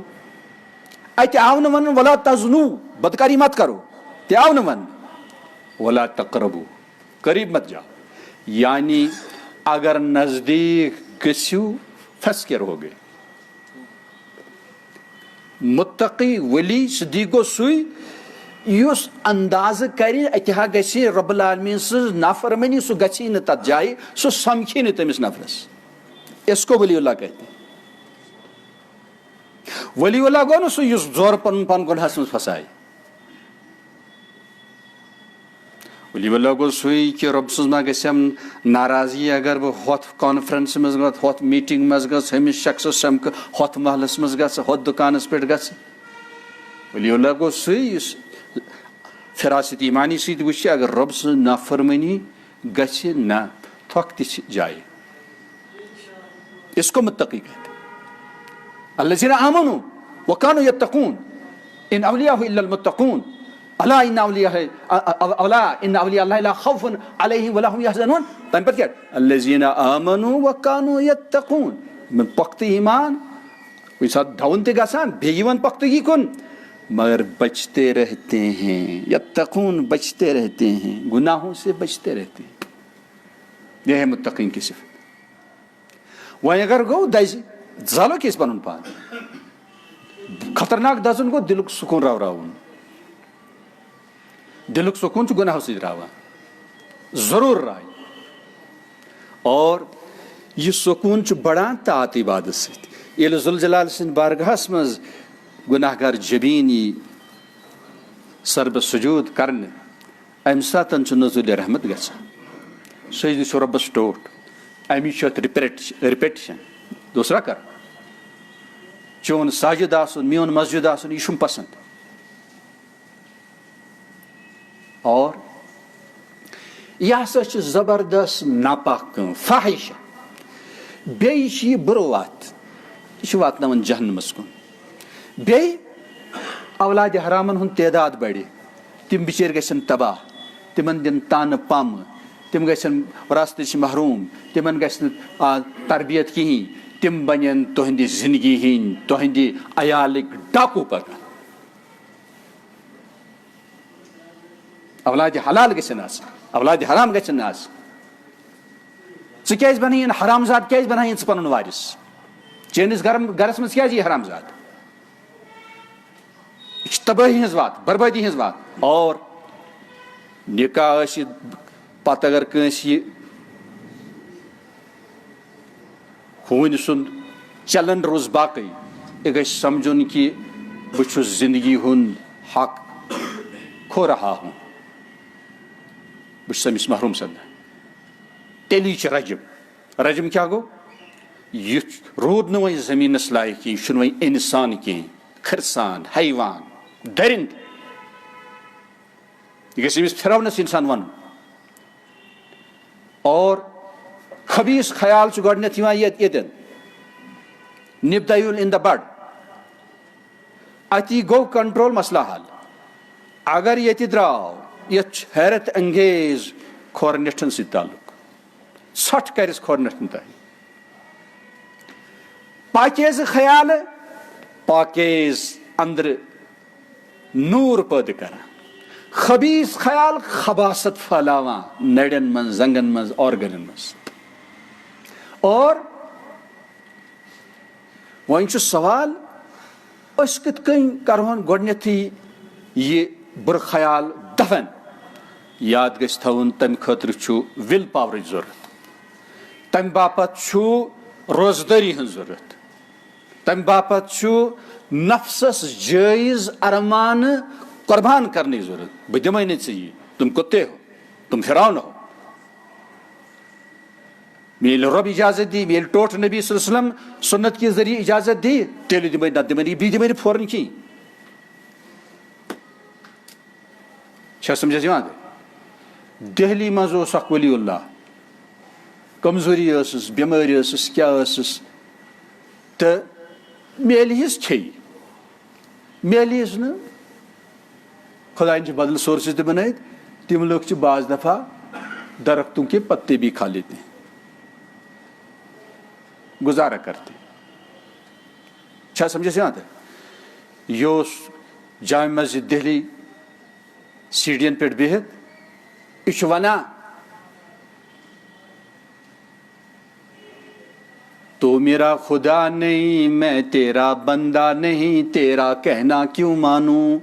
اتہ آو نہ ون ولا تزنو، بدکاری مت کرو، تہ آو نہ ون ولا تقربو، قریب مت جاؤ. یعنی اگر نزدیک گژھو پھنس کے رہو گے. متقی ولی صدیق گو سُے یُس اندازٕ کرِ اتہا گژھِ رب العالمین سٕنٛز نافرمٲنی، سُہ گژھی نہٕ تتھ جایہِ، سُہ سمکھی نہٕ تٔمِس نفرس. اس کو ولی اللہ کہتے ہیں. ولی اللہ گوٚو نہٕ سُہ یُس زورٕ پنُن پان گۄنہس منٛز پھسایہِ. ولی اللہ گوٚو سُے کہ رۄب سٕنٛز ما گژھٮ۪م ناراضگی اگر بہٕ ہۄتھ کانفرنس منٛز گژھٕ، ہۄتھ میٖٹنگ منٛز گژھٕ، ہُمِس شخصس سمکھٕ، ہۄتھ محلس منٛز گژھٕ، ہۄتھ دُکانس پٮ۪ٹھ گژھٕ. ولی اللہ گوٚو سُے یُس فراست ایمانی سۭتۍ وٕچھِ اگر رۄب سٕنٛز نافرمٲنی گژھِ نہ تھۄکھ تہِ چھِ جایہِ. اس کو متقی کہتے ہیں. الذین آمنوا وکانوا یتقون ان اولیاء الا المتقون الا ان اولیاء اللہ لا خوف علیہم ولا هم یحزنون. تمہِ پتہٕ کیٛاہ؟ الذین آمنوا وکانوا یتقون. پختہٕ ایمان کُنہِ ساتہٕ ڈاوُن تہِ گژھان، بیٚیہِ یِوان پختگی کُن. مگر بچتے رہتے ہیں، یتقون بچتے رہتے ہیں، گناہوں سے بچتے رہتے ہیں. یہ ہے متقین کی صفت. وہیں اگر گو دز زالو کیس پنن پان خطرناک دزن گو دلک سکون راون. دلک سکون چھ گناہوں سے راوان ضرور رائے. اور یہ سکون چھ بڑھان طاعت عبادت ست. ییٚلہِ ذوالجلال سٕنٛدِ بارگاہس منٛز گناہ گار جبین یی سرب سجود کرنے امہ ساتن چھ نزول رحمت گژھان. سجدٕ چھُ رۄبس ٹوٹھ. امی چھُ اتھ رِپیٹیشن. دوسرا کر چون ساجد آسن میون مسجد آسن یہ چھُم پسند. اور یہ ہسا چھ زبردست ناپاک کٲم فاحشہ. بیٚیہِ چھِ یہِ بُرٕ وتھ. یہ چھ واتناوان جہنمس کُن. بیٚیہِ اولادِ حرامن ہُنٛد تعداد بڑِ. تِم بِچٲرۍ گژھن تباہ. تِمن دِن تانہٕ پمہٕ. تِم گژھن راستٕچ محروٗم. تِمن گژھِ نہٕ تربیت کِہیٖنۍ. تِم بنن تُہنٛدِ زندگی ہٕنٛدۍ تُہنٛدِ عیالٕکۍ ڈاکوٗ پگاہ. اولادِ حلال گژھن آسٕنۍ. اولادِ حرام گژھن نہٕ آسٕنۍ. ژٕ کیٛازِ بنٲیِن حرام زاد کیٛازِ بنٲیِن ژٕ پنُن وارث؟ چٲنِس گرس منٛز کیٛازِ یی حرام زاد؟ یہ چھ تباہی ہٕنٛز وات بربٲدی ہٕنٛز وات. اور نکاح ٲسِتھ پتہٕ اگر کٲنٛسہِ یہِ ہوٗنۍ سُنٛد چلن روٗز باقٕے یہِ گژھِ سمجھُن کہِ بہٕ چھُس زندگی ہُنٛد حق کھو رہا ہوں. بہٕ چھُس أمِس محروٗم سپدان. تیٚلی چھِ رجم. رجم کیٛاہ گوٚو؟ یہِ روٗد نہٕ وۄنۍ زٔمیٖنس لایق کینٛہہ. یہِ چھُنہٕ وۄنۍ اِنسان کینٛہہ. کھرسان حیوان درند. یہ گژھِ أمِس فِرعونس انسان ونُن. اور خبیٖث خیال چھُ گۄڈٕنیتھ یِوان ییٚتٮ۪ن نِبدایُل اِن دا بڈ. اتی گوٚو کنٹرول مسلہٕ حل. اگر ییٚتہِ درٛاو یتھ چھُ حیرت انگیز کھۄر نیٹھن سۭتۍ تعلق. ژھٹھ کرٮ۪س کھۄر نیٹھن تانۍ. پاکیز خیالہٕ پاکیز اندرٕ نوٗر پٲدٕ کران. خبیٖث خیال خباست پھہلاوان نرین منٛز زنگن منٛز آرگنن منٛز. اور وۄنۍ چھُ سوال أسۍ کِتھ کٔنۍ کرہون گۄڈٕنیتھٕے یہِ بُرٕ خیال دفن. یاد گژھِ تھاوُن تمہِ خٲطرٕ چھُ وِل پاورٕچ ضروٗرت. تمہِ باپتھ چھُ روزدٲری ہٕنٛز ضروٗرت. تمہِ باپتھ چھُ نفسس جٲیز ارمانہٕ قربان کرنٕچ ضروٗرت. بہٕ دِمے نہٕ ژےٚ یہِ. تِم کُتے ہو تِم فرعون ہو. ییٚلہِ رۄب اجازت دی ییٚلہِ ٹوٹھ نبی صلی اللہ علیہ وسلم سنت کہِ ذریعہ اجازت دی تیٚلہِ دِمے. نتہٕ دِمے نہٕ بیٚیہِ دِمے نہٕ فوراً کِہیٖنۍ. چھا سمجھس یِوان؟ دہلی منٛز اوس اکھ ولی اللہ. کمزوری ٲسٕس بٮ۪مٲرۍ ٲسٕس کیٛاہ ٲسٕس تہٕ میلہِس کھیٚیہِ. میلہِس نہٕ خۄداین چھِ بدل سورسز تہِ بنٲیِتھ. تِم لُکھ چھِ بعض دفعہ درختوں کے پتے بھی کھا لیتے ہیں. گزارا کرتے. چھا سمجھس یِوان تۄہہِ؟ یہِ اوس جامع مسجد دہلی سیٖڑین پٮ۪ٹھ بِہِتھ. یہِ چھُ ونان تو میرا خدا نہیں میں تیرا بندہ نہیں تیرا کہنا کیوں مانوں.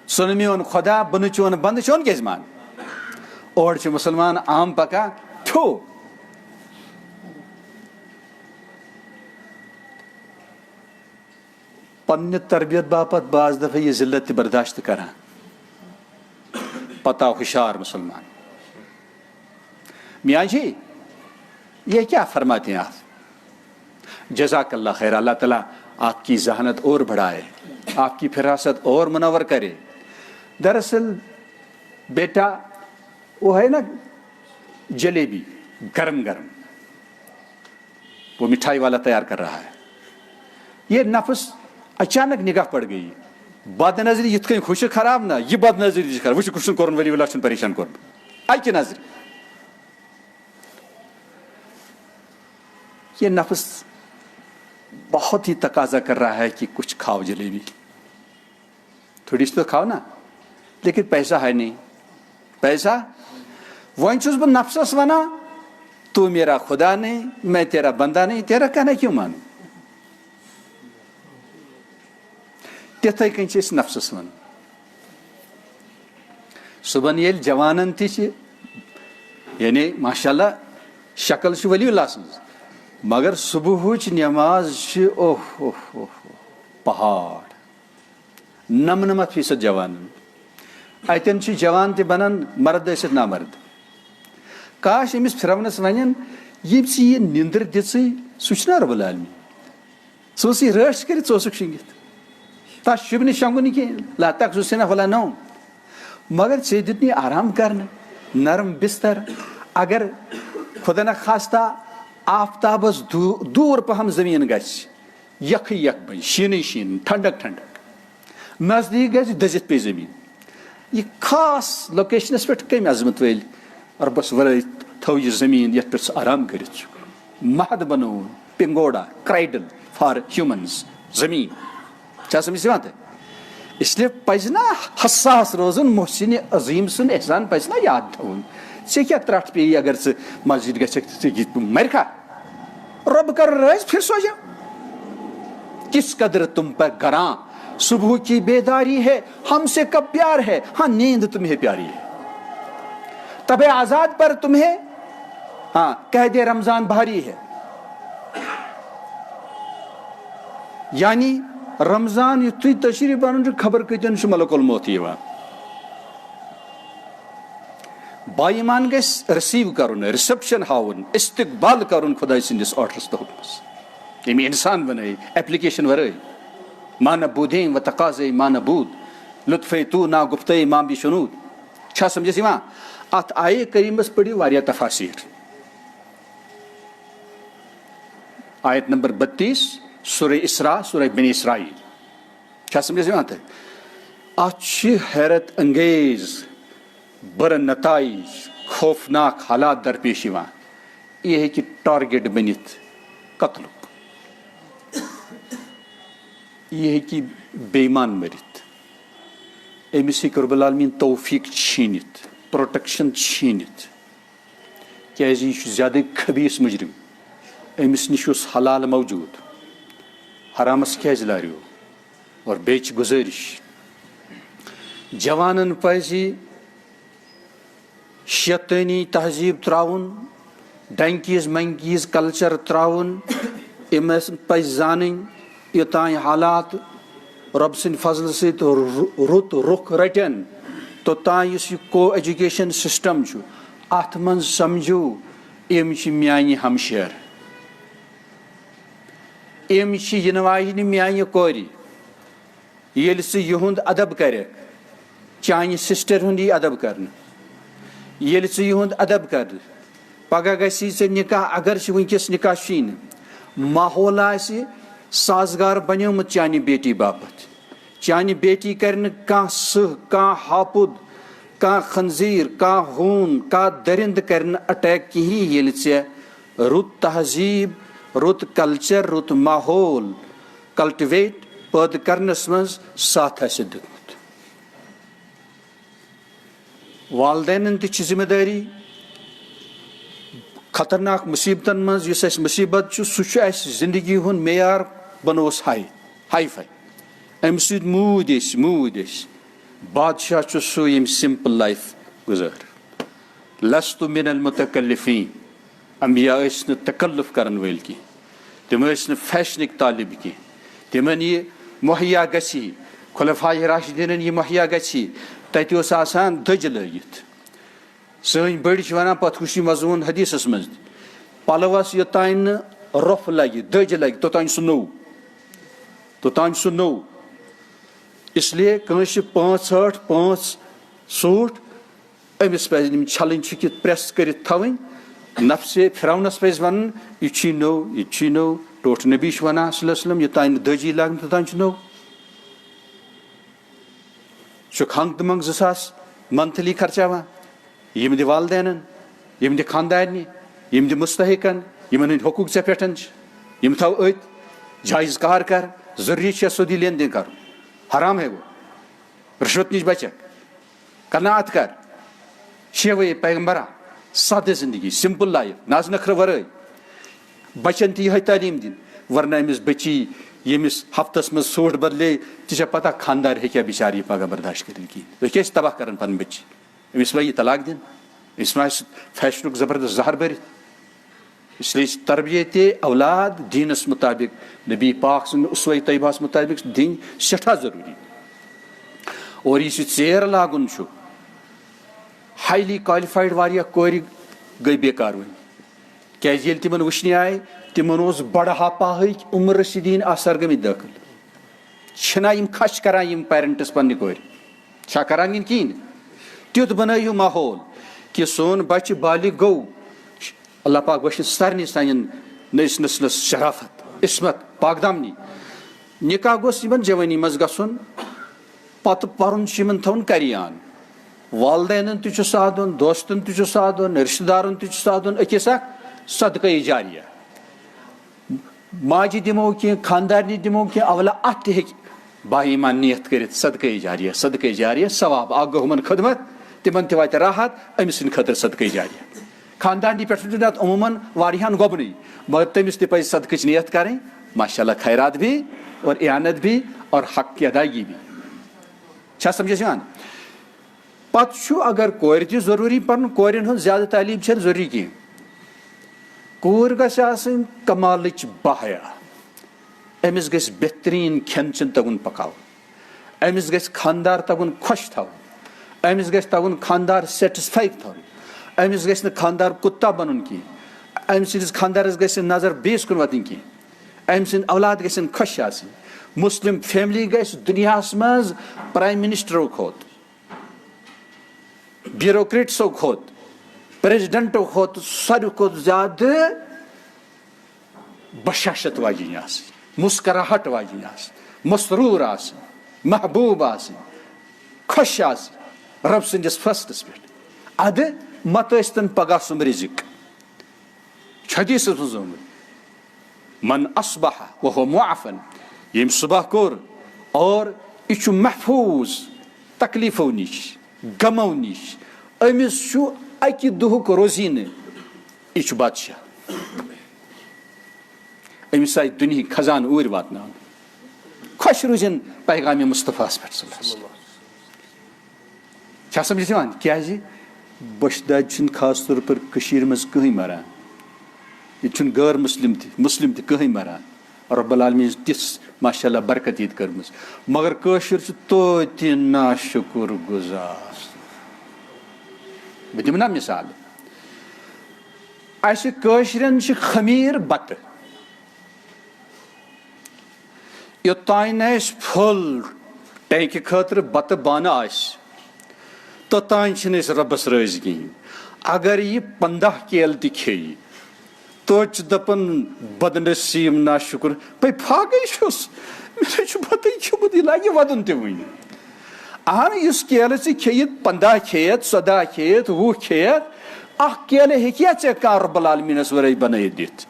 ژٕ نہٕ میون خدا بہٕ نہٕ چون بندٕ چون کیٛازِ مان. اورٕ چھِ مُسلمان عام پکان تھو. پننہِ تربیت باپتھ بعض دفعہ یہ ذلت تہِ برداشت کران. پتہ ہوشیار مسلمان. میاں جی یہ کیا فرماتے ہیں آپ؟ جزاک اللہ خیر. اللہ تعالیٰ آپ کی ذہانت اور بڑھائے, آپ کی فراست اور منور کرے. دراصل بیٹا وہ ہے نا جلیبی گرم گرم, وہ مٹھائی والا تیار کر رہا ہے. یہ نفس اچانک نگاہ پڑ گئی. بد نظری یت کن خوش خراب نا, یہ بد نظری خراب. وہ کچھ کورن ولی اللہ پریشان کور اکہ نظر. یہ نفس بہت ہی تقاضا کر رہا ہے کہ کچھ کھاؤ جلیبی، تھوڑی سی تو کھاؤ نا، لیکن پیسہ ہے نہیں. پیسہ وہیں چھس بہ نفسس ونا تو میرا خدا نہیں، میں تیرا بندہ نہیں، تیرا کہنا کیوں مانوں؟ تتھے کن چھ نفسس ون. صبح یل جوانن تہ یعنی ماشاء اللہ شکل ولی اللہ سنز، مگر صبحچ نماز اوہ اوہ اوہ پہاڑ. 99% جوان اتن جوان تہ بنان مرد ٲسِتھ نامرد. کاش أمس فرونس ونن ییٚمۍ ژےٚ یہِ نِندٕر دِژٕے سُہ چھُنا رۄب العالمیٖن، ژٕ اوسُے رٲچھ کٔرِتھ ژٕ اوسُکھ شٔنگِتھ، تس شوٗبہِ نہٕ شۄنگُن کینٛہہ، لا تک سُہ فلا نوم. مگر ژےٚ دیُتنٕے آرام کرنہٕ، نرم بستر. اگر خدا نخواستہ آفتابس دوٗر پہم زٔمیٖن گژھِ، یخٕے یخ بنہِ، شیٖنٕے شیٖن، ٹھنڈک ٹھنڈک، نزدیٖک گژھِ دٔزِتھ پیٚیہِ زٔمیٖن. یہ خاص لوکیشنس پٮ۪ٹھ کٔمۍ عظمت وٲلۍ رۄبس ورٲے تھٲو یہِ زٔمیٖن یتھ پٮ۪ٹھ سُہ آرام کٔرِتھ چھُ. مہد بنووُن، پنگوڑا، کرایڈل فار ہیومنز، زٔمیٖن. چھا سمجھ یِوان تۄہہِ؟ اس لیے پزِ نا حساس روزُن، محسن عظیٖم سُنٛد احسان پزِ نا یاد تھاوُن. ژےٚ کیٛاہ ترٛٹھ پیٚیی اگر ژٕ مسجد گژھکھ ژٕ مرکھا؟ رب کر رٲض پھر سو جا. کس قدر تم پر گراں صبح کی بیداری ہے، ہم سے کب پیار ہے، ہاں نیند تمہیں پیاری ہے. تب آزاد پر تمہیں ہاں قید رمضان بھاری ہے. یعنی رمضان یُتھُے تشریف انان چھُ خبر کتین چھُ ملک الموت یِوان. با ایمان گژھِ رسیو کرُن، رِسپشن ہاوُن، استقبال کرُن خدا سٕنٛدِس آرڈرس تہٕ حُکمس. ییٚمۍ انسان بنٲے ایپلِکیشن ورٲے، ماں نہ بوٗدھیں و تقاضے ماں نہ بوٗد، لطفے تو نا گفتے ماں بھی شنود. چھا سمجھس یِوان؟ اتھ آیے کریٖمس پٔرِو واریاہ تفاصیٖر. آیت نمبر 32 سورہ اسراء، سورہ بنی اسرائیل. چھا سمجھس یِوان تۄہہِ؟ اتھ چھِ حیرت انگیز برٕ نتائج، خوفناک حالات درپیش یِوان. یہ ہیٚکہِ ٹارگیٹ بٔنِتھ قتلُک، یہ ہیٚکہِ بے ایمان مٔرِتھ، أمِس ہیٚکہِ رۄب العالمیٖن توفیٖق چھیٖنِتھ، پروٹیکشن چھیٖنِتھ، کیازِ یہِ چھُ زیادٕ خبیٖث مُجرم. أمِس نِش اوس حلال موجوٗد، حرامس کیازِ لاریو. اور بیٚیہِ چھِ گُزٲرِش جوانن پزِ شیطٲنی تہذیٖب ترٛاوُن، ڈنکیٖز منکیٖز کلچر ترٛاوُن. أمِس پزِ زانٕنۍ یوٚتانۍ حالات رۄب سٕنٛدِ فضلہٕ سۭتۍ رُت رُخ رٹن، توٚتانۍ یُس یہِ کو ایجوکیشن سسٹم چھُ اتھ منٛز سمجھو یِم چھِ میانہِ ہمشیر، یِم چھِ یِنہٕ واجنہِ میانہِ کورِ. ییٚلہِ ژٕ یِہُنٛد ادب کرکھ، چانہِ سسٹر ہُنٛد یی ادب کرنہٕ. ییٚلہِ ژٕ یِہُنٛد ادب کرٕ، پگہہ گژھی ژےٚ نکاح. اگر چھِ وٕنکیٚس نکاح چھُیی نہٕ، ماحول آسہِ سازگار بنیومُت چانہِ بیٹی باپتھ. چانہِ بیٹی کرِ نہٕ کانٛہہ سٕہ، کانٛہہ ہاپُد، کانٛہہ خنزیٖر، کانٛہہ ہوٗن، کانٛہہ دٔرِنٛد کرِ نہٕ اٹیک کِہینۍ ییٚلہِ ژےٚ رُت تہذیٖب، رُت کلچر، رُت ماحول کلٹِویٹ پٲدٕ کرنس منٛز ساتھ آسہِ دیُتمُت. والدینن تہِ چھِ ذمہٕ دٲری. خطرناک مصیبتن منٛز یُس اَسہِ مصیبت چھُ سُہ چھُ اَسہِ زندگی ہُنٛد معیار بنووُس ہاے فاے. اَمہِ سۭتۍ موٗدۍ أسۍ. بادشاہ چھُ سُہ ییٚمۍ سمپل لایف گُزٲر. لستُ من المتکلفیٖن، انبیا ٲسۍ نہٕ تکلُف کرن وٲلۍ کینٛہہ، تِم ٲسۍ نہٕ فیشنٕکۍ طالب کینٛہہ. تِمن یہِ مہیا گژھی، خلفائے راشدیٖنن یہِ مہیا گژھی، تتہِ اوس آسان دٔج لٲگِتھ. سٲنۍ بٔڑۍ چھِ ونان پتہٕ خوشی مضموٗن حدیثس منٛز تہِ، پلوس یوٚتانۍ نہٕ رۄپھ لگہِ، دٔج لگہِ، توٚتانۍ چھُ سُہ نوٚو. اس لیے کٲنٛسہِ 5 سوٗٹ أمِس پزِ یِم چھلٕنۍ چھُکِتھ پریس کٔرِتھ تھاوٕنۍ. نفسے فرونس پزِ ونُن یہِ چھُے نوٚو. ٹوٹھ نبی چھُ ونان صلی اللہ علیہ وسلم یوٚتانۍ نہٕ دٔج یی لاگنہٕ توٚتانۍ چھُ نوٚو. چھُکھ ہنٛگ تہٕ منٛگ 2000 منتھلی خرچاوان. یِم دِ والدینن، یِم دِ خاندارنہِ، یِم دِ مستحقن، یِمن ہٕنٛدۍ حقوٗق ژےٚ پٮ۪ٹھ چھِ، یِم تھاو أتۍ. جائز کار کر, ضروری ہے سودی لین دین کر, حرام ہے وہ, رشوت نش بچک, قناعت کر, شیوے پیغمبرا, سادہ زندگی, سمپل لائف, ناز نخر ورٲے, بچن تہ یہ تعلیم دن, ورنہ امس بچی یمس ہفتس من سوٹ بدلے ژےٚ پتہ خاندار ہیٚکیٛاہ بچار یہ پگہ برداشت کٔرِتھ کِہیٖنۍ, تُہۍ کیٛازِ تباہ کران پنٕنۍ بچی, أمِس ما یہِ طلاق دِنۍ, أمِس ما آسہِ فیشنُک زبردست زہر بٔرِتھ. اس لیے تربیت اولاد دینس مطابق نبی پاک سٕنٛدِ اُسوے طیبہس مطابق دِنۍ سٮ۪ٹھاہ ضروٗری. اور یُس یہِ ژیر لاگُن چھُ, ہایلی کالِفایڈ واریاہ کورِ گٔے بیکار وۄنۍ, کیٛازِ ییٚلہِ تِمن وٕچھنہِ آیہِ تِمن اوس بڑہاپاہٕکۍ عمر رسیٖدیٖن آثار گٔمٕتۍ دٲخل. چھِنا یِم خش کران یِم پیرنٹس پننہِ کورِ, چھا کران کِنہٕ کِہیٖنۍ؟ تیُتھ بنٲیِو ماحول کہ سون بچہ بالغ گوٚو, اللہ پاک بخشن سارنٕے سانٮ۪ن نٔیِس نسلس شرافت, عصمت, پاک دامنی. نکاح گوٚژھ یِمن جوٲنی منٛز گژھُن, پتہٕ پرُن چھُ یِمن تھاوُن کریان, والدینن تہِ چھُ ساتھ دیُن, دوستن تہِ چھُ ساتھ دیُن, رشتہٕ دارن تہِ چھُ ساتھ دیُن, أکِس اکھ صدقے جاریہ. ماجہِ دِمو کینٛہہ, خاندارنہِ دِمو کینٛہہ, اولا اتھ تہِ ہیٚکہِ باے ایمان نیت کٔرِتھ, صدقے جاریہ, صدقے جاریہ, ثواب, اکھ گوٚو ہُمن خدمت, تِمن تہِ واتہِ راحت, أمۍ سٕنٛدِ خٲطرٕ صدقے جاریہ. خاندارنہِ پٮ۪ٹھ چھُ نتہٕ عموٗمن واریاہن گۄبنٕے, مگر تٔمِس تہِ پزِ صدقٕچ نیت کرٕنۍ, ماشاء اللہ خیرات بھی اور اعانت بھی اور حق کی ادائیگی بھی. چھا سمجھس یِوان؟ پتہٕ چھُ اگر کورِ تہِ ضروٗری پرُن, کورٮ۪ن ہٕنٛز زیادٕ تعلیٖم چھنہٕ ضروٗری کینٛہہ. کوٗر گژھِ آسٕنۍ کمالٕچ باحیا, أمِس گژھِ بہتریٖن کھٮ۪ن چٮ۪ن تگُن پکاوُن, أمِس گژھِ خاندار تگُن خۄش تھاوُن, أمِس گژھِ تگُن خاندار سیٹسفاے تھاوُن, أمِس گژھِ نہٕ خاندار کُتا بنُن کینٛہہ, أمۍ سٕنٛدِس خاندارس گژھِ نظر بیٚیِس کُن واتٕنۍ کینٛہہ, أمۍ سٕنٛدۍ اولاد گژھن خۄش آسٕنۍ. مسلم فیملی گژھِ دُنیاہس منٛز پرایم منسٹرو کھۄتہٕ, بیوروکریٹسو کھۄتہٕ, پریزڈنٹو کھۄتہٕ ساروی کھۄتہٕ زیادٕ بشاشت واجیٚنۍ آسٕنۍ, مسکراہٹ واجیٚنۍ آسٕنۍ, مسروٗر آسٕنۍ, محبوٗب آسٕنۍ, خۄش آسٕنۍ رب سٕنٛدِس فٲصلس پٮ۪ٹھ. ادٕ متہٕ ٲسۍتن پگاہ سُم رِزق. چھُ حدیٖثس منٛز آمُت, من اصبح وهو معافن, ییٚمۍ صبح کوٚر اور یہِ چھُ محفوٗظ تکلیٖفو نِش, غمو نِش, أمِس چھُ اکہِ دۄہُک روزیٖنہٕ, یہِ چھُ بادشاہ. أمِس آیہِ دُنہِکۍ خزانہٕ اوٗرۍ واتناونہٕ. خۄش روٗزِن پیغامِ مُصطفیٰ ہس پٮ۪ٹھ صلی اللہ علیہ وسلم. چھا سمجھس یِوان؟ کیٛازِ بۄچھِ دادِ چھُنہٕ خاص طور پر کٔشیٖرِ منٛز کٕہٕنۍ مران, ییٚتہِ چھُنہٕ غٲر مسلم تہِ کٕہٕنۍ مران. رب العالمیٖن چھِ تِژھ ماشاء اللہ برکت ییٚتہِ کٔرمٕژ, مگر کٲشُر چھُ توتہِ ناشُکُر گُزار. بہٕ دِمہٕ نا مِثال, اَسہِ کٲشرٮ۪ن چھِ خمیٖر بتہٕ, یوٚتانۍ نہٕ اَسہِ پھُل ٹینکہِ خٲطرٕ بتہٕ بانہٕ آسہِ توٚتانۍ چھِنہٕ أسۍ رۄبس رٲضۍ کِہیٖنۍ. اگر یہِ 15 کیلہٕ تہِ کھیٚیہِ توتہِ چھُ دپان بد نصیٖب ناشُکُر, بے پھاکٕے چھُس, مےٚ چھُ بتٕے کھیوٚمُت, یہِ لاگہِ ودُن تہِ وُنہِ. اہن یُس کیلہٕ ژٕ کھیٚیِتھ, 15 کھیٚیِتھ, 14 کھیٚیِتھ, 20 کھیٚیِتھ, اکھ کیلہٕ ہیٚکیٛاہ ژےٚ کانٛہہ رۄب العالمیٖنس ورٲے بنٲیِتھ دِتھ؟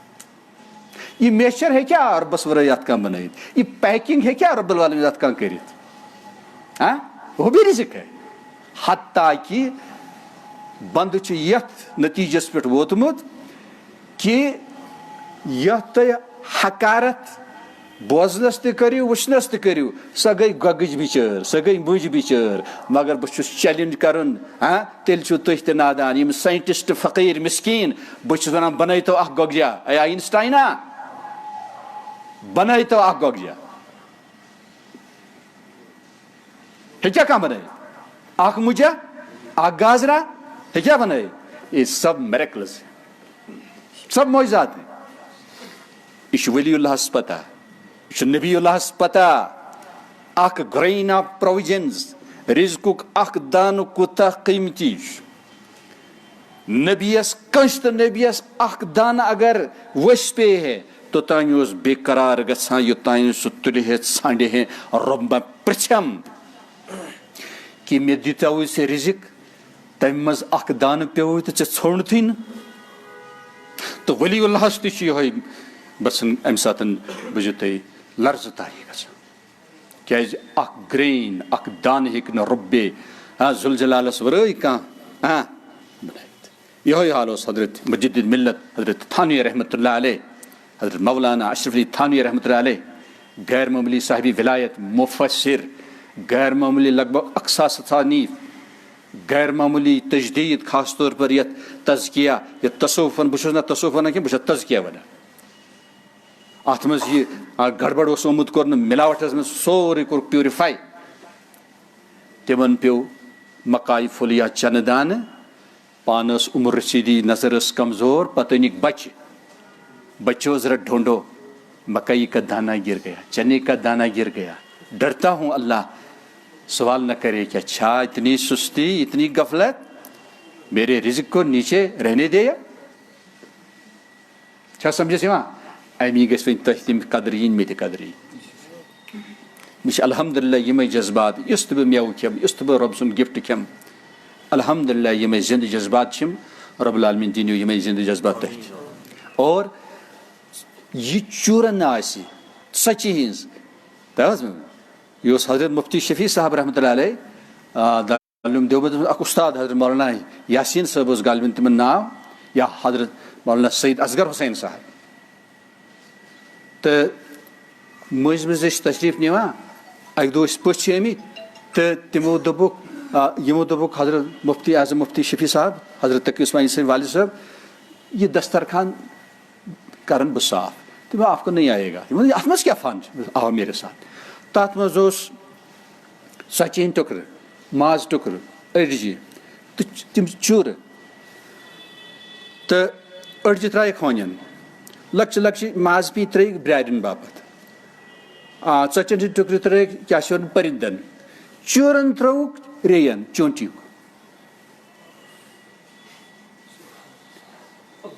یہِ میچر ہیٚکیٛاہ رۄبس ورٲے اتھ کانٛہہ بنٲیِتھ؟ یہِ پیکِنگ ہیٚکیٛاہ رۄب العالمیٖن اتھ کانٛہہ کٔرِتھ؟ وہ بھی رِزق ہے. حتیٰ کہِ بنٛدٕ چھُ یتھ نتیٖجس پٮ۪ٹھ ووتمُت کہ یتھ تُہۍ حکارت بوزنس تہِ کٔرِو, وٕچھنس تہِ کٔرِو, سۄ گٔے گۄگٕج بِچٲر, سۄ گٔے مٔنٛجۍ بِچٲر. مگر بہٕ چھُس چیلینج کرُن, تیٚلہِ چھِو تُہۍ تہِ نادان, یِم ساینٹسٹ فقیٖر مسکیٖن. بہٕ چھُس ونان بنٲیتو اکھ گۄگجا, اے آینسٹاینہ بنٲیتو اکھ گۄگجا. ہیٚکیٛاہ کانٛہہ بنٲیِتھ؟ اکھ مُجا, اکھ گازرا ہیٚکیٛاہ بنٲیِتھ؟ یہ سب میریکلز, سب معجزات ہیں. یہ چھُ ولی اللہس پتہ, یہ چھُ نبی اللہس پتہ. اکھ گرین آف پروویجنز, رزقُک اکھ دانہٕ کوٗتاہ قۭمتی چھُ. نبیس, کٲنٛسہِ تہِ نبیس اکھ دانہٕ اگر ؤسۍ پیٚیہِ ہے توٚتانۍ اوس بے قرار گژھان, یوٚتانۍ سُہ تُلہِ ہے ژھانٛڈِ ہے رۄب ما پرٛژھٮ۪م کہ مےٚ دِتیٛاوُے ژےٚ رِزق, تمہِ منٛز اکھ دانہٕ پیوٚوُے تہٕ ژےٚ ژھونٛڈتھٕے نہٕ. تہٕ ولی اللہس تہِ چھُ یِہوے بسن امہِ ساتہٕ بوٗزِو تُہۍ لرزٕ تاری گژھان کیٛازِ اکھ گرٛین اکھ دانہٕ ہیٚکہِ نہٕ رۄبے ذوالجلالس ورٲے کانٛہہ بنٲیِتھ. یِہوے حال اوس حضرت مجدد ملت حضرت تھانوی رحمتہ اللہ علیہ حضرت مولانا اشرف علی تھانوی رحمتہ اللہ علیہ غیر معمولی صاحبی ولایت مفسر غیر معمولی لگ بھگ اقصا تصانیف غیر معمولی تجدید خاص طور پر یتھ تزکیہ یتھ تصوف بہٕ چھُس نہٕ تصوف ونان کینٛہہ بہٕ چھُس تزکیہ ونان اتھ منٛز یہِ گڑبڑ اوس آمُت کوٚرنہٕ ملاوٹھس منٛز سورُے کوٚر پیورِفاے تِمن پیوٚو مکاے پھوٚل یا چنہٕ دانہٕ پانہٕ ٲس عمر رسیٖدی نظر ٲس کمزور پتہٕ أنِکھ بچوں ذرا ڈھونڈو مکئی کا دانہ گر گیا چنے کا دانہ گر گیا ڈرتا ہوں اللہ سوال نہ کرے کہ اچھا اتنی سستی اتنی غفلت میرے رزق کو نیچے رہنے دے کیا سمجھس یِوان امی گژھِ وۄنۍ تۄہہِ تِم قدر یِنۍ مےٚ تہِ قدر یِنۍ مےٚ چھِ الحمدللہ یِمے جذبات یُس تہِ بہٕ مٮ۪وٕ کھٮ۪مہٕ یُس تہِ بہٕ رۄب سُنٛد گفٹ کھٮ۪مہٕ الحمدللہ یِمے زندٕ جذبات چھِم رۄب العالمیٖن دِنِو یِمے زندٕ جذبات تۄہہِ تہِ اور یہ چورن نہ آسہِ سچی ہِنٛز تۄہہِ حظ یہِ اوس حضرت مفتی شفیع صاحب رحمتہ اللہ علیہ دارالعلوم دیوبندس منٛز اکھ استاد حضرت مولانا یاسین صٲب اوس غالباً تِمن ناو یا حضرت مولانا سید اصغر حسین صاحب تہٕ مٔنٛزۍ مٔنٛزۍ ٲسۍ تشریٖف نِوان اکہِ دۄہ ٲسۍ پٔژھۍ آمٕتۍ تہٕ تِمو دوٚپُکھ حضرت مفتی اعظم مفتی شفیع صاحب حضرت تقی عثمانی صٲب والد صٲب یہ دسترخوان کرن بہٕ صاف تِمو آپ کو نہیں آئے گا اتھ منٛز کیٛاہ فن چھُ آو میرے ساتھ تتھ منٛز اوس ژۄچہِ ہٕنٛدۍ ٹُکرٕ ماز ٹُکرٕ أڈجہِ تہٕ تِم چوٗرٕ تہٕ أڈجہِ ترٛایکھ ہونٮ۪ن لۄکچہِ لۄکچہِ ماز پیٖنٛتۍ ترٛٲیِکھ برٛارٮ۪ن باپتھ ژۄچٮ۪ن ہٕنٛدۍ ٹُکرٕ ترٛٲیِکھ کیٛاہ چھِ وَنان پٔرِندن چوٗرن ترٛٲوُکھ ریٚین چونٛٹِیُک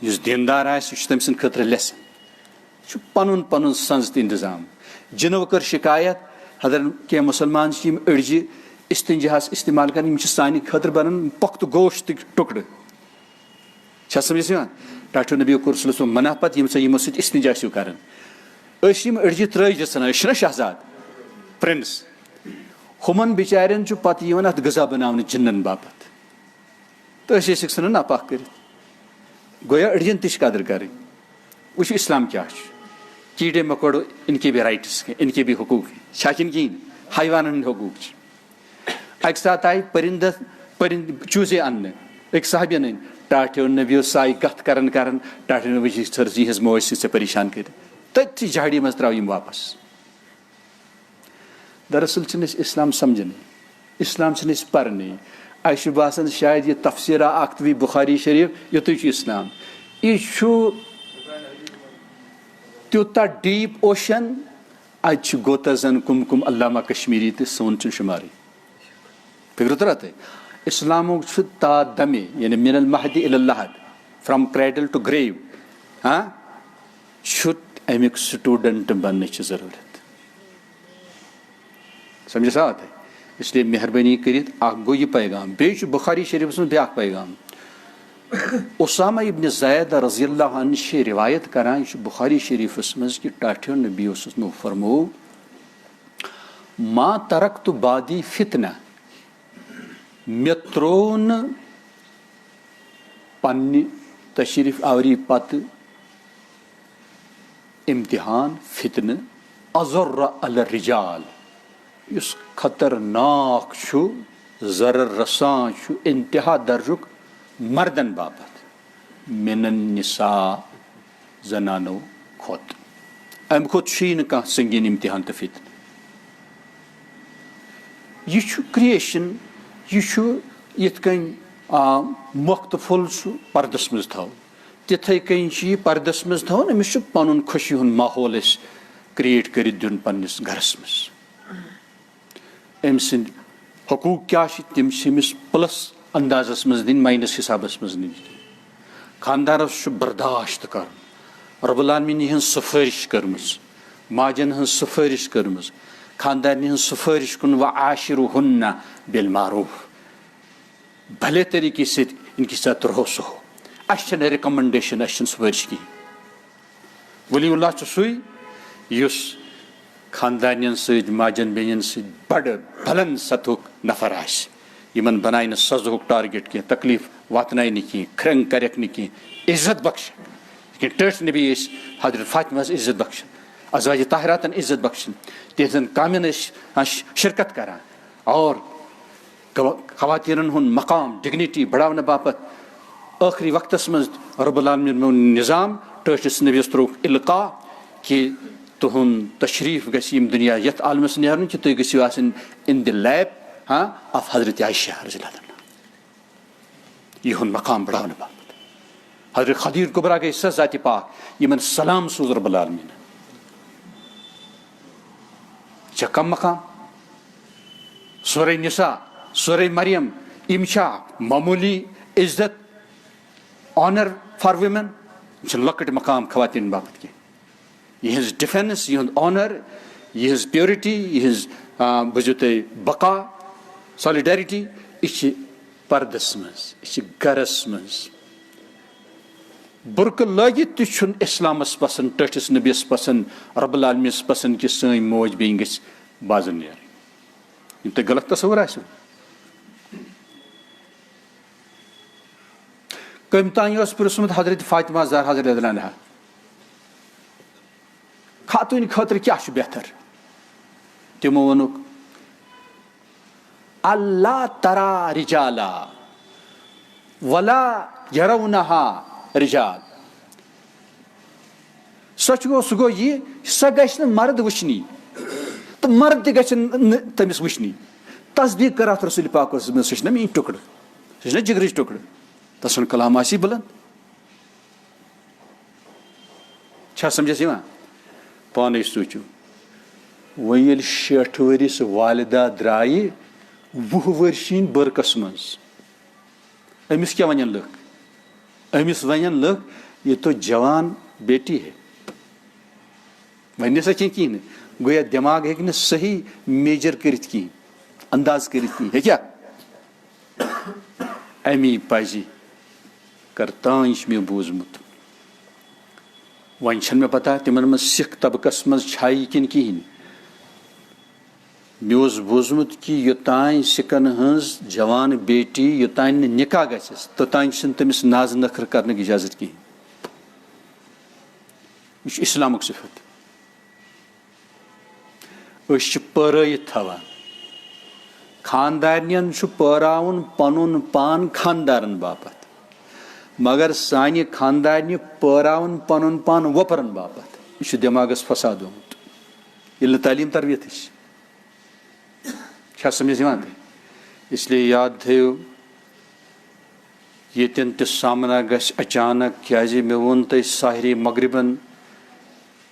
یُس دیندار آسہِ سُہ چھُ تٔمۍ سٕنٛدِ خٲطرٕ لیسن یہِ چھُ پنُن پنُن سنٛز تہٕ انتظام جِنو کٔر شِکایت حضرت کینٛہہ مُسلمان چھِ یِم أڈجہِ استنجاہس استعمال کران یِم چھِ سانہِ خٲطرٕ بنان پۄختہٕ گوشتٕکۍ ٹُکڑٕ چھا سمجھس یِوان ٹاٹھو نبی کوٚر صلی اللہ علیہ وسلم منع پتہٕ یِم سا یِمو سۭتۍ استنجا چھِو کران أسۍ یِم أڈجہِ ترٲیِتھ ژھٕنان أسۍ چھِنہ شہزاد پرنس ہُمن بِچارٮ۪ن چھُ پتہٕ یِوان اتھ غذا بناونہٕ جِنن باپتھ تہٕ أسۍ ٲسِکھ ژھٕنان ناپاک کٔرِتھ گویا أڈجن تہِ چھِ قدر کرٕنۍ وٕچھو اسلام کیٛاہ چھُ کیٖڑے مکوڑو ان کے بھی رائٹس ان کے بھی حقوق چھا کِنہٕ کِہیٖنۍ حیوانن ہٕنٛدۍ حقوٗق چھِ اکہِ ساتہٕ آیہِ پٔرِنٛد چوٗزے اننہٕ أکۍ صاحبین أنۍ ٹاٹھیو نبیو سایہِ کتھ کران ٹاٹھیو نبی ژھٕرس یِہٕنٛز موج سۭتۍ ژےٚ پریشان کٔرِتھ تٔتھی جھاڑی منٛز ترٛاو یِم واپس دراصل چھِنہٕ أسۍ اسلام سمجھنٕے اسلام چھِنہٕ أسۍ پرنٕے اَسہِ چھُ باسان شاید یہِ تفسیٖرا اکھ تہٕ بُخاری شریٖف یُتُے چھُ اسلام یہِ چھُ تیوٗتاہ ڈیٖپ اوشن اتہِ چھِ گوتہ زن کُم علامہ کشمیٖری تہٕ سون چھُنہٕ شُمارٕے فِکرِ ترٛاو تۄہہِ اسلامُک چھُ تا دمے یعنی من المہدِ الی اللحد فرام کریڈل ٹُو گریو چھُ امیُک سٹوڈنٹ بننٕچ ضروٗرت سمجھس آو تۄہہِ اس لیے مہربٲنی کٔرِتھ اکھ گوٚو یہِ پیغام بیٚیہِ چھُ بُخاری شریٖفس منٛز بیٛاکھ پیغام اسامہ ابن زید رضی اللہ عنہ چھِ روایت کران یہِ چھُ بُخاری شریٖفس منٛز کہِ ٹاٹھیو نبی اوسمو فرموو ما ترکت بادی فتنہ مےٚ ترٛوو نہٕ پننہِ تشریٖف آوری پتہٕ امتحان فتنہٕ اضر علی الرجال یُس خطرناک چھُ ضرر رساں چھُ انتہا درجُک مردن باپتھ من النساء زنانو کھۄتہٕ امہِ کھۄتہٕ چھُیی نہٕ کانٛہہ سنگیٖن امتحان تہٕ فتنہٕ یہِ چھُ کریشن یہِ چھُ یِتھ کٔنۍ مۄکھ تہٕ پھوٚل چھُ پردس منٛز تھاوُن تِتھٕے کٔنۍ چھُ یہِ پردس منٛز تھاوُن أمِس چھُ پنُن خوشی ہُنٛد ماحول اَسہِ کریٹ کٔرِتھ دیُن پننِس گرس منٛز أمۍ سٕنٛدۍ حقوٗق کیٛاہ چھِ تِم چھِ أمِس پلس اندازس منٛز دِنۍ ماینس حسابس منٛز نہٕ دِنۍ خانٛدارس چھُ برداشت کرُن رۄب العالمیٖن ہٕنٛز سُفٲرِش کٔرمٕژ ماجن ہٕنٛز سُفٲرِش کٔرمٕژ خانٛدارنہِ ہٕنٛز سُفٲرِش کُن وعاشروہُنہ بالمعروف بھلے طریقے سۭتۍ ان کے ساتھ رہو سہو اَسہِ چھنہٕ رِکمنڈیشن اَسہِ چھنہٕ سُفٲرِش کِہیٖنۍ ولی اللہ سُے یُس خاندانین سۭتۍ ماجن بیٚنٮ۪ن سۭتۍ بڑٕ بلند سطحُک نفر آسہِ یِمن بنایہِ نہٕ سزہُک ٹارگیٹ کینٛہہ تکلیف واتنایہِ نہٕ کینٛہہ کھرٛنٛگ کریکھ نہٕ کینٛہہ عزت بخشن کینٛہہ ٹٲٹھۍ نبی ٲسۍ حضرت فاطمہس عزت بخشن ازواج طاہراتن عزت بخشن تہنٛزن کامٮ۪ن ٲسۍ شرکت کران اور خواتیٖنن ہُنٛد مقام ڈگنِٹی بڑاونہٕ باپتھ ٲخری وقتس منٛز رب العالمیٖن میون نظام ٹٲٹھِس نبیس ترٛووُکھ القاع کہ تُہُنٛد تشریف گژھِ ییٚمہِ دُنیا یتھ عالمس نیرُن کہِ تُہۍ گٔژھِو آسٕنۍ ان دی لیپ آف حضرت عائشہ رضی اللہ عنہا یِہُنٛد مقام بڑاونہٕ باپتھ حضرت خدیجہ کبرا گٔے سۄ ذاتِ پاک یِمن سلام سوٗز رب العالمیٖن چھا کم مقام سورہ نساء سورہ مریم یِم چھا معموٗلی عزت آنر فار ویمن یِم چھِ لۄکٕٹۍ مقام خواتیٖن باپتھ کینٛہہ یِہنٛز ڈِفینس یِہُنٛد آنر یِہنٛز پیورٹی یِہنٛز بوٗزِو تُہۍ بقا سالِڈیرٹی یہِ چھِ پردس منٛز یہِ چھِ گرس منٛز برقہٕ لٲگِتھ تہِ چھُنہٕ اسلامس پسنٛد ٹٲٹھِس نبیس پسنٛد رب العالمیٖنس پسنٛد کہِ سٲنۍ موج بیٚنہِ گژھِ بازر نیرٕنۍ یِم تۄہہِ غلط تصوُر آسِوٕ کٔمۍ تانۍ اوس پرٛژھمُت حضرت فاطمہ زہرا رضی اللہ عنہا خاتوٗنہِ خٲطرٕ کیٛاہ چھُ بہتر تِمو ووٚنُکھ اللہ ترا رجالا ولا یرونہا رجال سۄ گوٚو یہِ سۄ گژھِ نہٕ مرد وٕچھنی تہٕ مرد تہِ گژھن نہٕ تٔمِس وٕچھنی تصدیٖق کر اتھ رسول پاکس منٛز سۄ چھِ نا میٲنۍ ٹُکڑٕ سۄ چھِ نا جگرٕچ ٹُکڑٕ تسُنٛد کلام آسی بلند چھا سمجھس یِوان پانے سوٗنٛچِو وۄنۍ ییٚلہِ 60 ؤرِس والدہ درٛایہِ 20 ؤرشِنۍ برقس منٛز أمِس کیٛاہ ونن لُکھ أمِس ونن لُکھ یہ تو جوان بیٹی ہے ونہِ سا کینٛہہ نہٕ گویا دٮ۪ماغ ہیٚکہِ نہٕ صحیح میجر کٔرِتھ کِہینۍ انداز کٔرِتھ کِہینۍ ہیٚکیٛاہ امی پزِ کر تانۍ چھُ مےٚ بوٗزمُت وۄنۍ چھنہٕ مےٚ پتہ تِمن منٛز سکھ طبقس منٛز چھا یہِ کِنہٕ کِہینۍ مےٚ اوس بوٗزمُت کہِ یوٚتانۍ سکھن ہٕنٛز جوان بیٹی یوٚتانۍ نہٕ نکاح گژھٮ۪س توٚتانۍ چھُنہٕ تٔمِس نازٕ نخرٕ کرنُک اجازت کِہینۍ یہِ چھُ اسلامُک صفت أسۍ چھِ پٲرٲیِتھ تھاوان خاندارنٮ۪ن چھُ پٲراوُن پنُن پان خاندارن باپتھ مگر سانہِ خاندارنہِ پٲراوُن پنُن پان وۄپرن باپتھ یہِ چھُ دٮ۪ماغس فساد آمُت ییٚلہِ نہٕ تعلیٖم تربیت چھِ چھا سمجھ یِوان تۄہہِ اس لیے یاد تھٲیِو ییٚتٮ۪ن تہِ سامنا گژھِ اچانک کیٛازِ مےٚ ووٚن تۄہہِ ساحرِ مغربن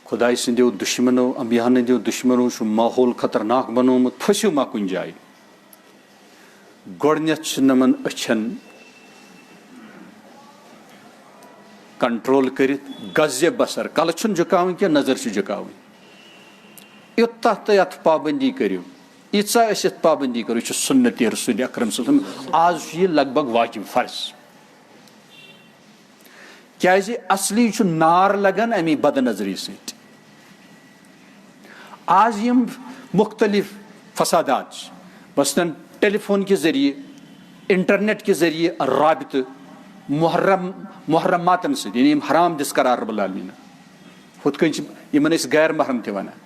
خۄداے سٕنٛدیو دُشمنو انبیاہن ہٕنٛدیو دُشمنو چھُ ماحول خطرناک بنومُت پھٔسِو ما کُنہِ جایہِ گۄڈٕنیتھ چھِ یِمن أچھن کنٹرول کٔرِتھ غزِ بصر کلہٕ چھُنہٕ جُکاوٕنۍ کینٛہہ نظر چھِ جُکاوٕنۍ یوٗتاہ تُہۍ اتھ پابنٛدی کٔرِو ییٖژاہ أسۍ یتھ پابنٛدی کرو یہِ چھُ سُنت رسول اکرم صلی اللہ علیہ وسلم آز چھُ یہِ لگ بگ واجب فرض کیٛازِ اصلی چھُ نار لگان امی بد نظری سۭتۍ آز یِم مختلف فسادات چھِ مثلاً ٹیلی فون کہِ ذٔریعہٕ انٹرنیٹ کہِ ذٔریعہٕ رابطہٕ محرماتن سۭتۍ یعنی یِم حرام دِژ قرار رب العالمیٖنن ہُتھ کٔنۍ چھِ یِمن أسۍ غیر محرم تہِ ونان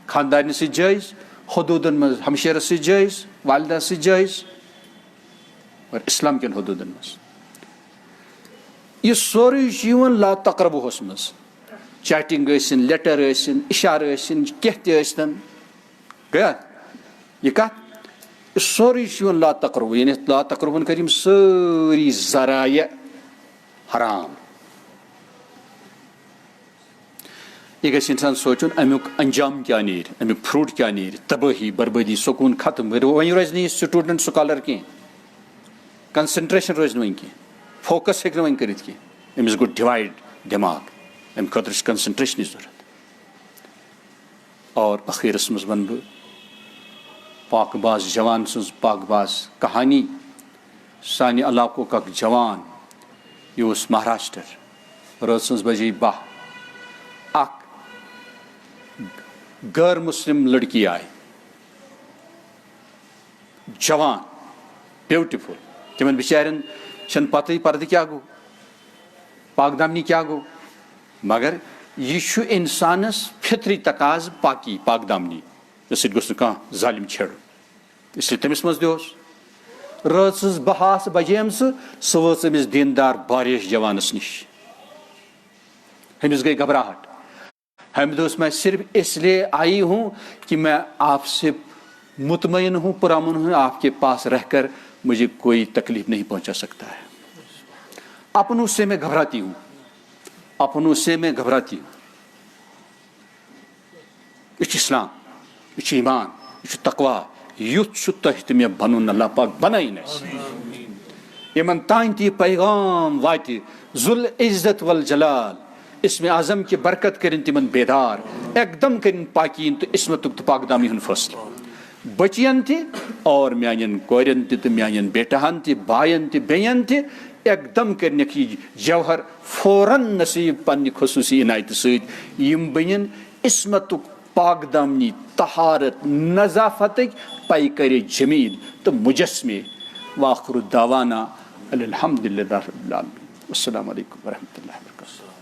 خاندارنہِ سۭتۍ جٲیز حدوٗدن منٛز ہمشیرس سۭتۍ جٲیز والدہ سۭتۍ جٲیز اور اسلام کٮ۪ن حدوٗدن منٛز یہِ سورُے چھُ یِوان لا تقربُہس منٛز چیٹنگ ٲسِن لیٹر ٲسِن اِشارٕ ٲسِن کینٛہہ تہِ ٲسۍتن گٔیا یہِ کتھ یہِ سورُے چھُ یِوان لا تقرب یعنی لا تقربن کٔرۍ یِم سٲری ذرایع حرام یہِ گژھِ انسان سونٛچُن امیُک انجام کیٛاہ نیرِ امیُک فروٗٹ کیٛاہ نیرِ تبٲہی بربٲدی سکوٗن ختم وۄنۍ روزِ نہٕ یہِ سٹوٗڈنٹ سکالر کینٛہہ کنسنٹریشن روزِ نہٕ وۄنۍ کینٛہہ فوکس ہیٚکہِ نہٕ وۄنۍ کٔرِتھ کینٛہہ أمِس گوٚو ڈِوایڈ دٮ۪ماغ امہِ خٲطرٕ چھِ کنسنٹریشنٕچ ضروٗرت اور ٲخرس منٛز ونہٕ بہٕ پاک باز جوان سٕنٛز پاک باز کہانی سانہِ علاقُک اکھ جوان یہِ اوس مہاراشٹر رٲژ سٕنٛز بجے 12 غیر مسلم لڑکی آئی جوان بیوٹیفل تمن بچارن چھن پتہ پردہ کیا گو پاک دامنی کیا گو مگر یہ انسانس فطری تقاض پاکی پاک دامنی ست گوس کھانا ظالم چھڑ اس لیے تمس مز دوس رٲژ بہاس بجیم سہ وٲژ أمس دیندار باریش جوانس نش ہمس گئی گھبراہٹ ہم دوست میں صرف اس لیے آئی ہوں کہ میں آپ سے مطمئن ہوں پرامن ہوں آپ کے پاس رہ کر مجھے کوئی تکلیف نہیں پہنچا سکتا ہے اپنوں سے میں گھبراتی ہوں اپنوں سے میں گھبراتی ہوں یہ اسلام یہ ایمان یہ تقوا یُتھ تہ مے بنن اللہ پاک بنائن یمن تان تی پیغام واتہِ ذُل عزت والجلال اسم اعظم کی برکت کرن تمن بیدار ایک دم کرن پاکین تو عصمت تو پاک دامی ہن فصل بچین تہ اور میانین کورین تہ میانین بیٹہن تہ بائین تہ بیین تہ ایک دم کرنک یہ جوہر فوراً نصیب پنہ خصوصی عنایت سۭتۍ یم بنین عصمت پاک دامنی طہارت نظافت پیکر جمیل تو مجسمے واخر دعوانا الحمدللہ رب العالمین السلام علیکم ورحمۃ اللہ وبرکاتہ.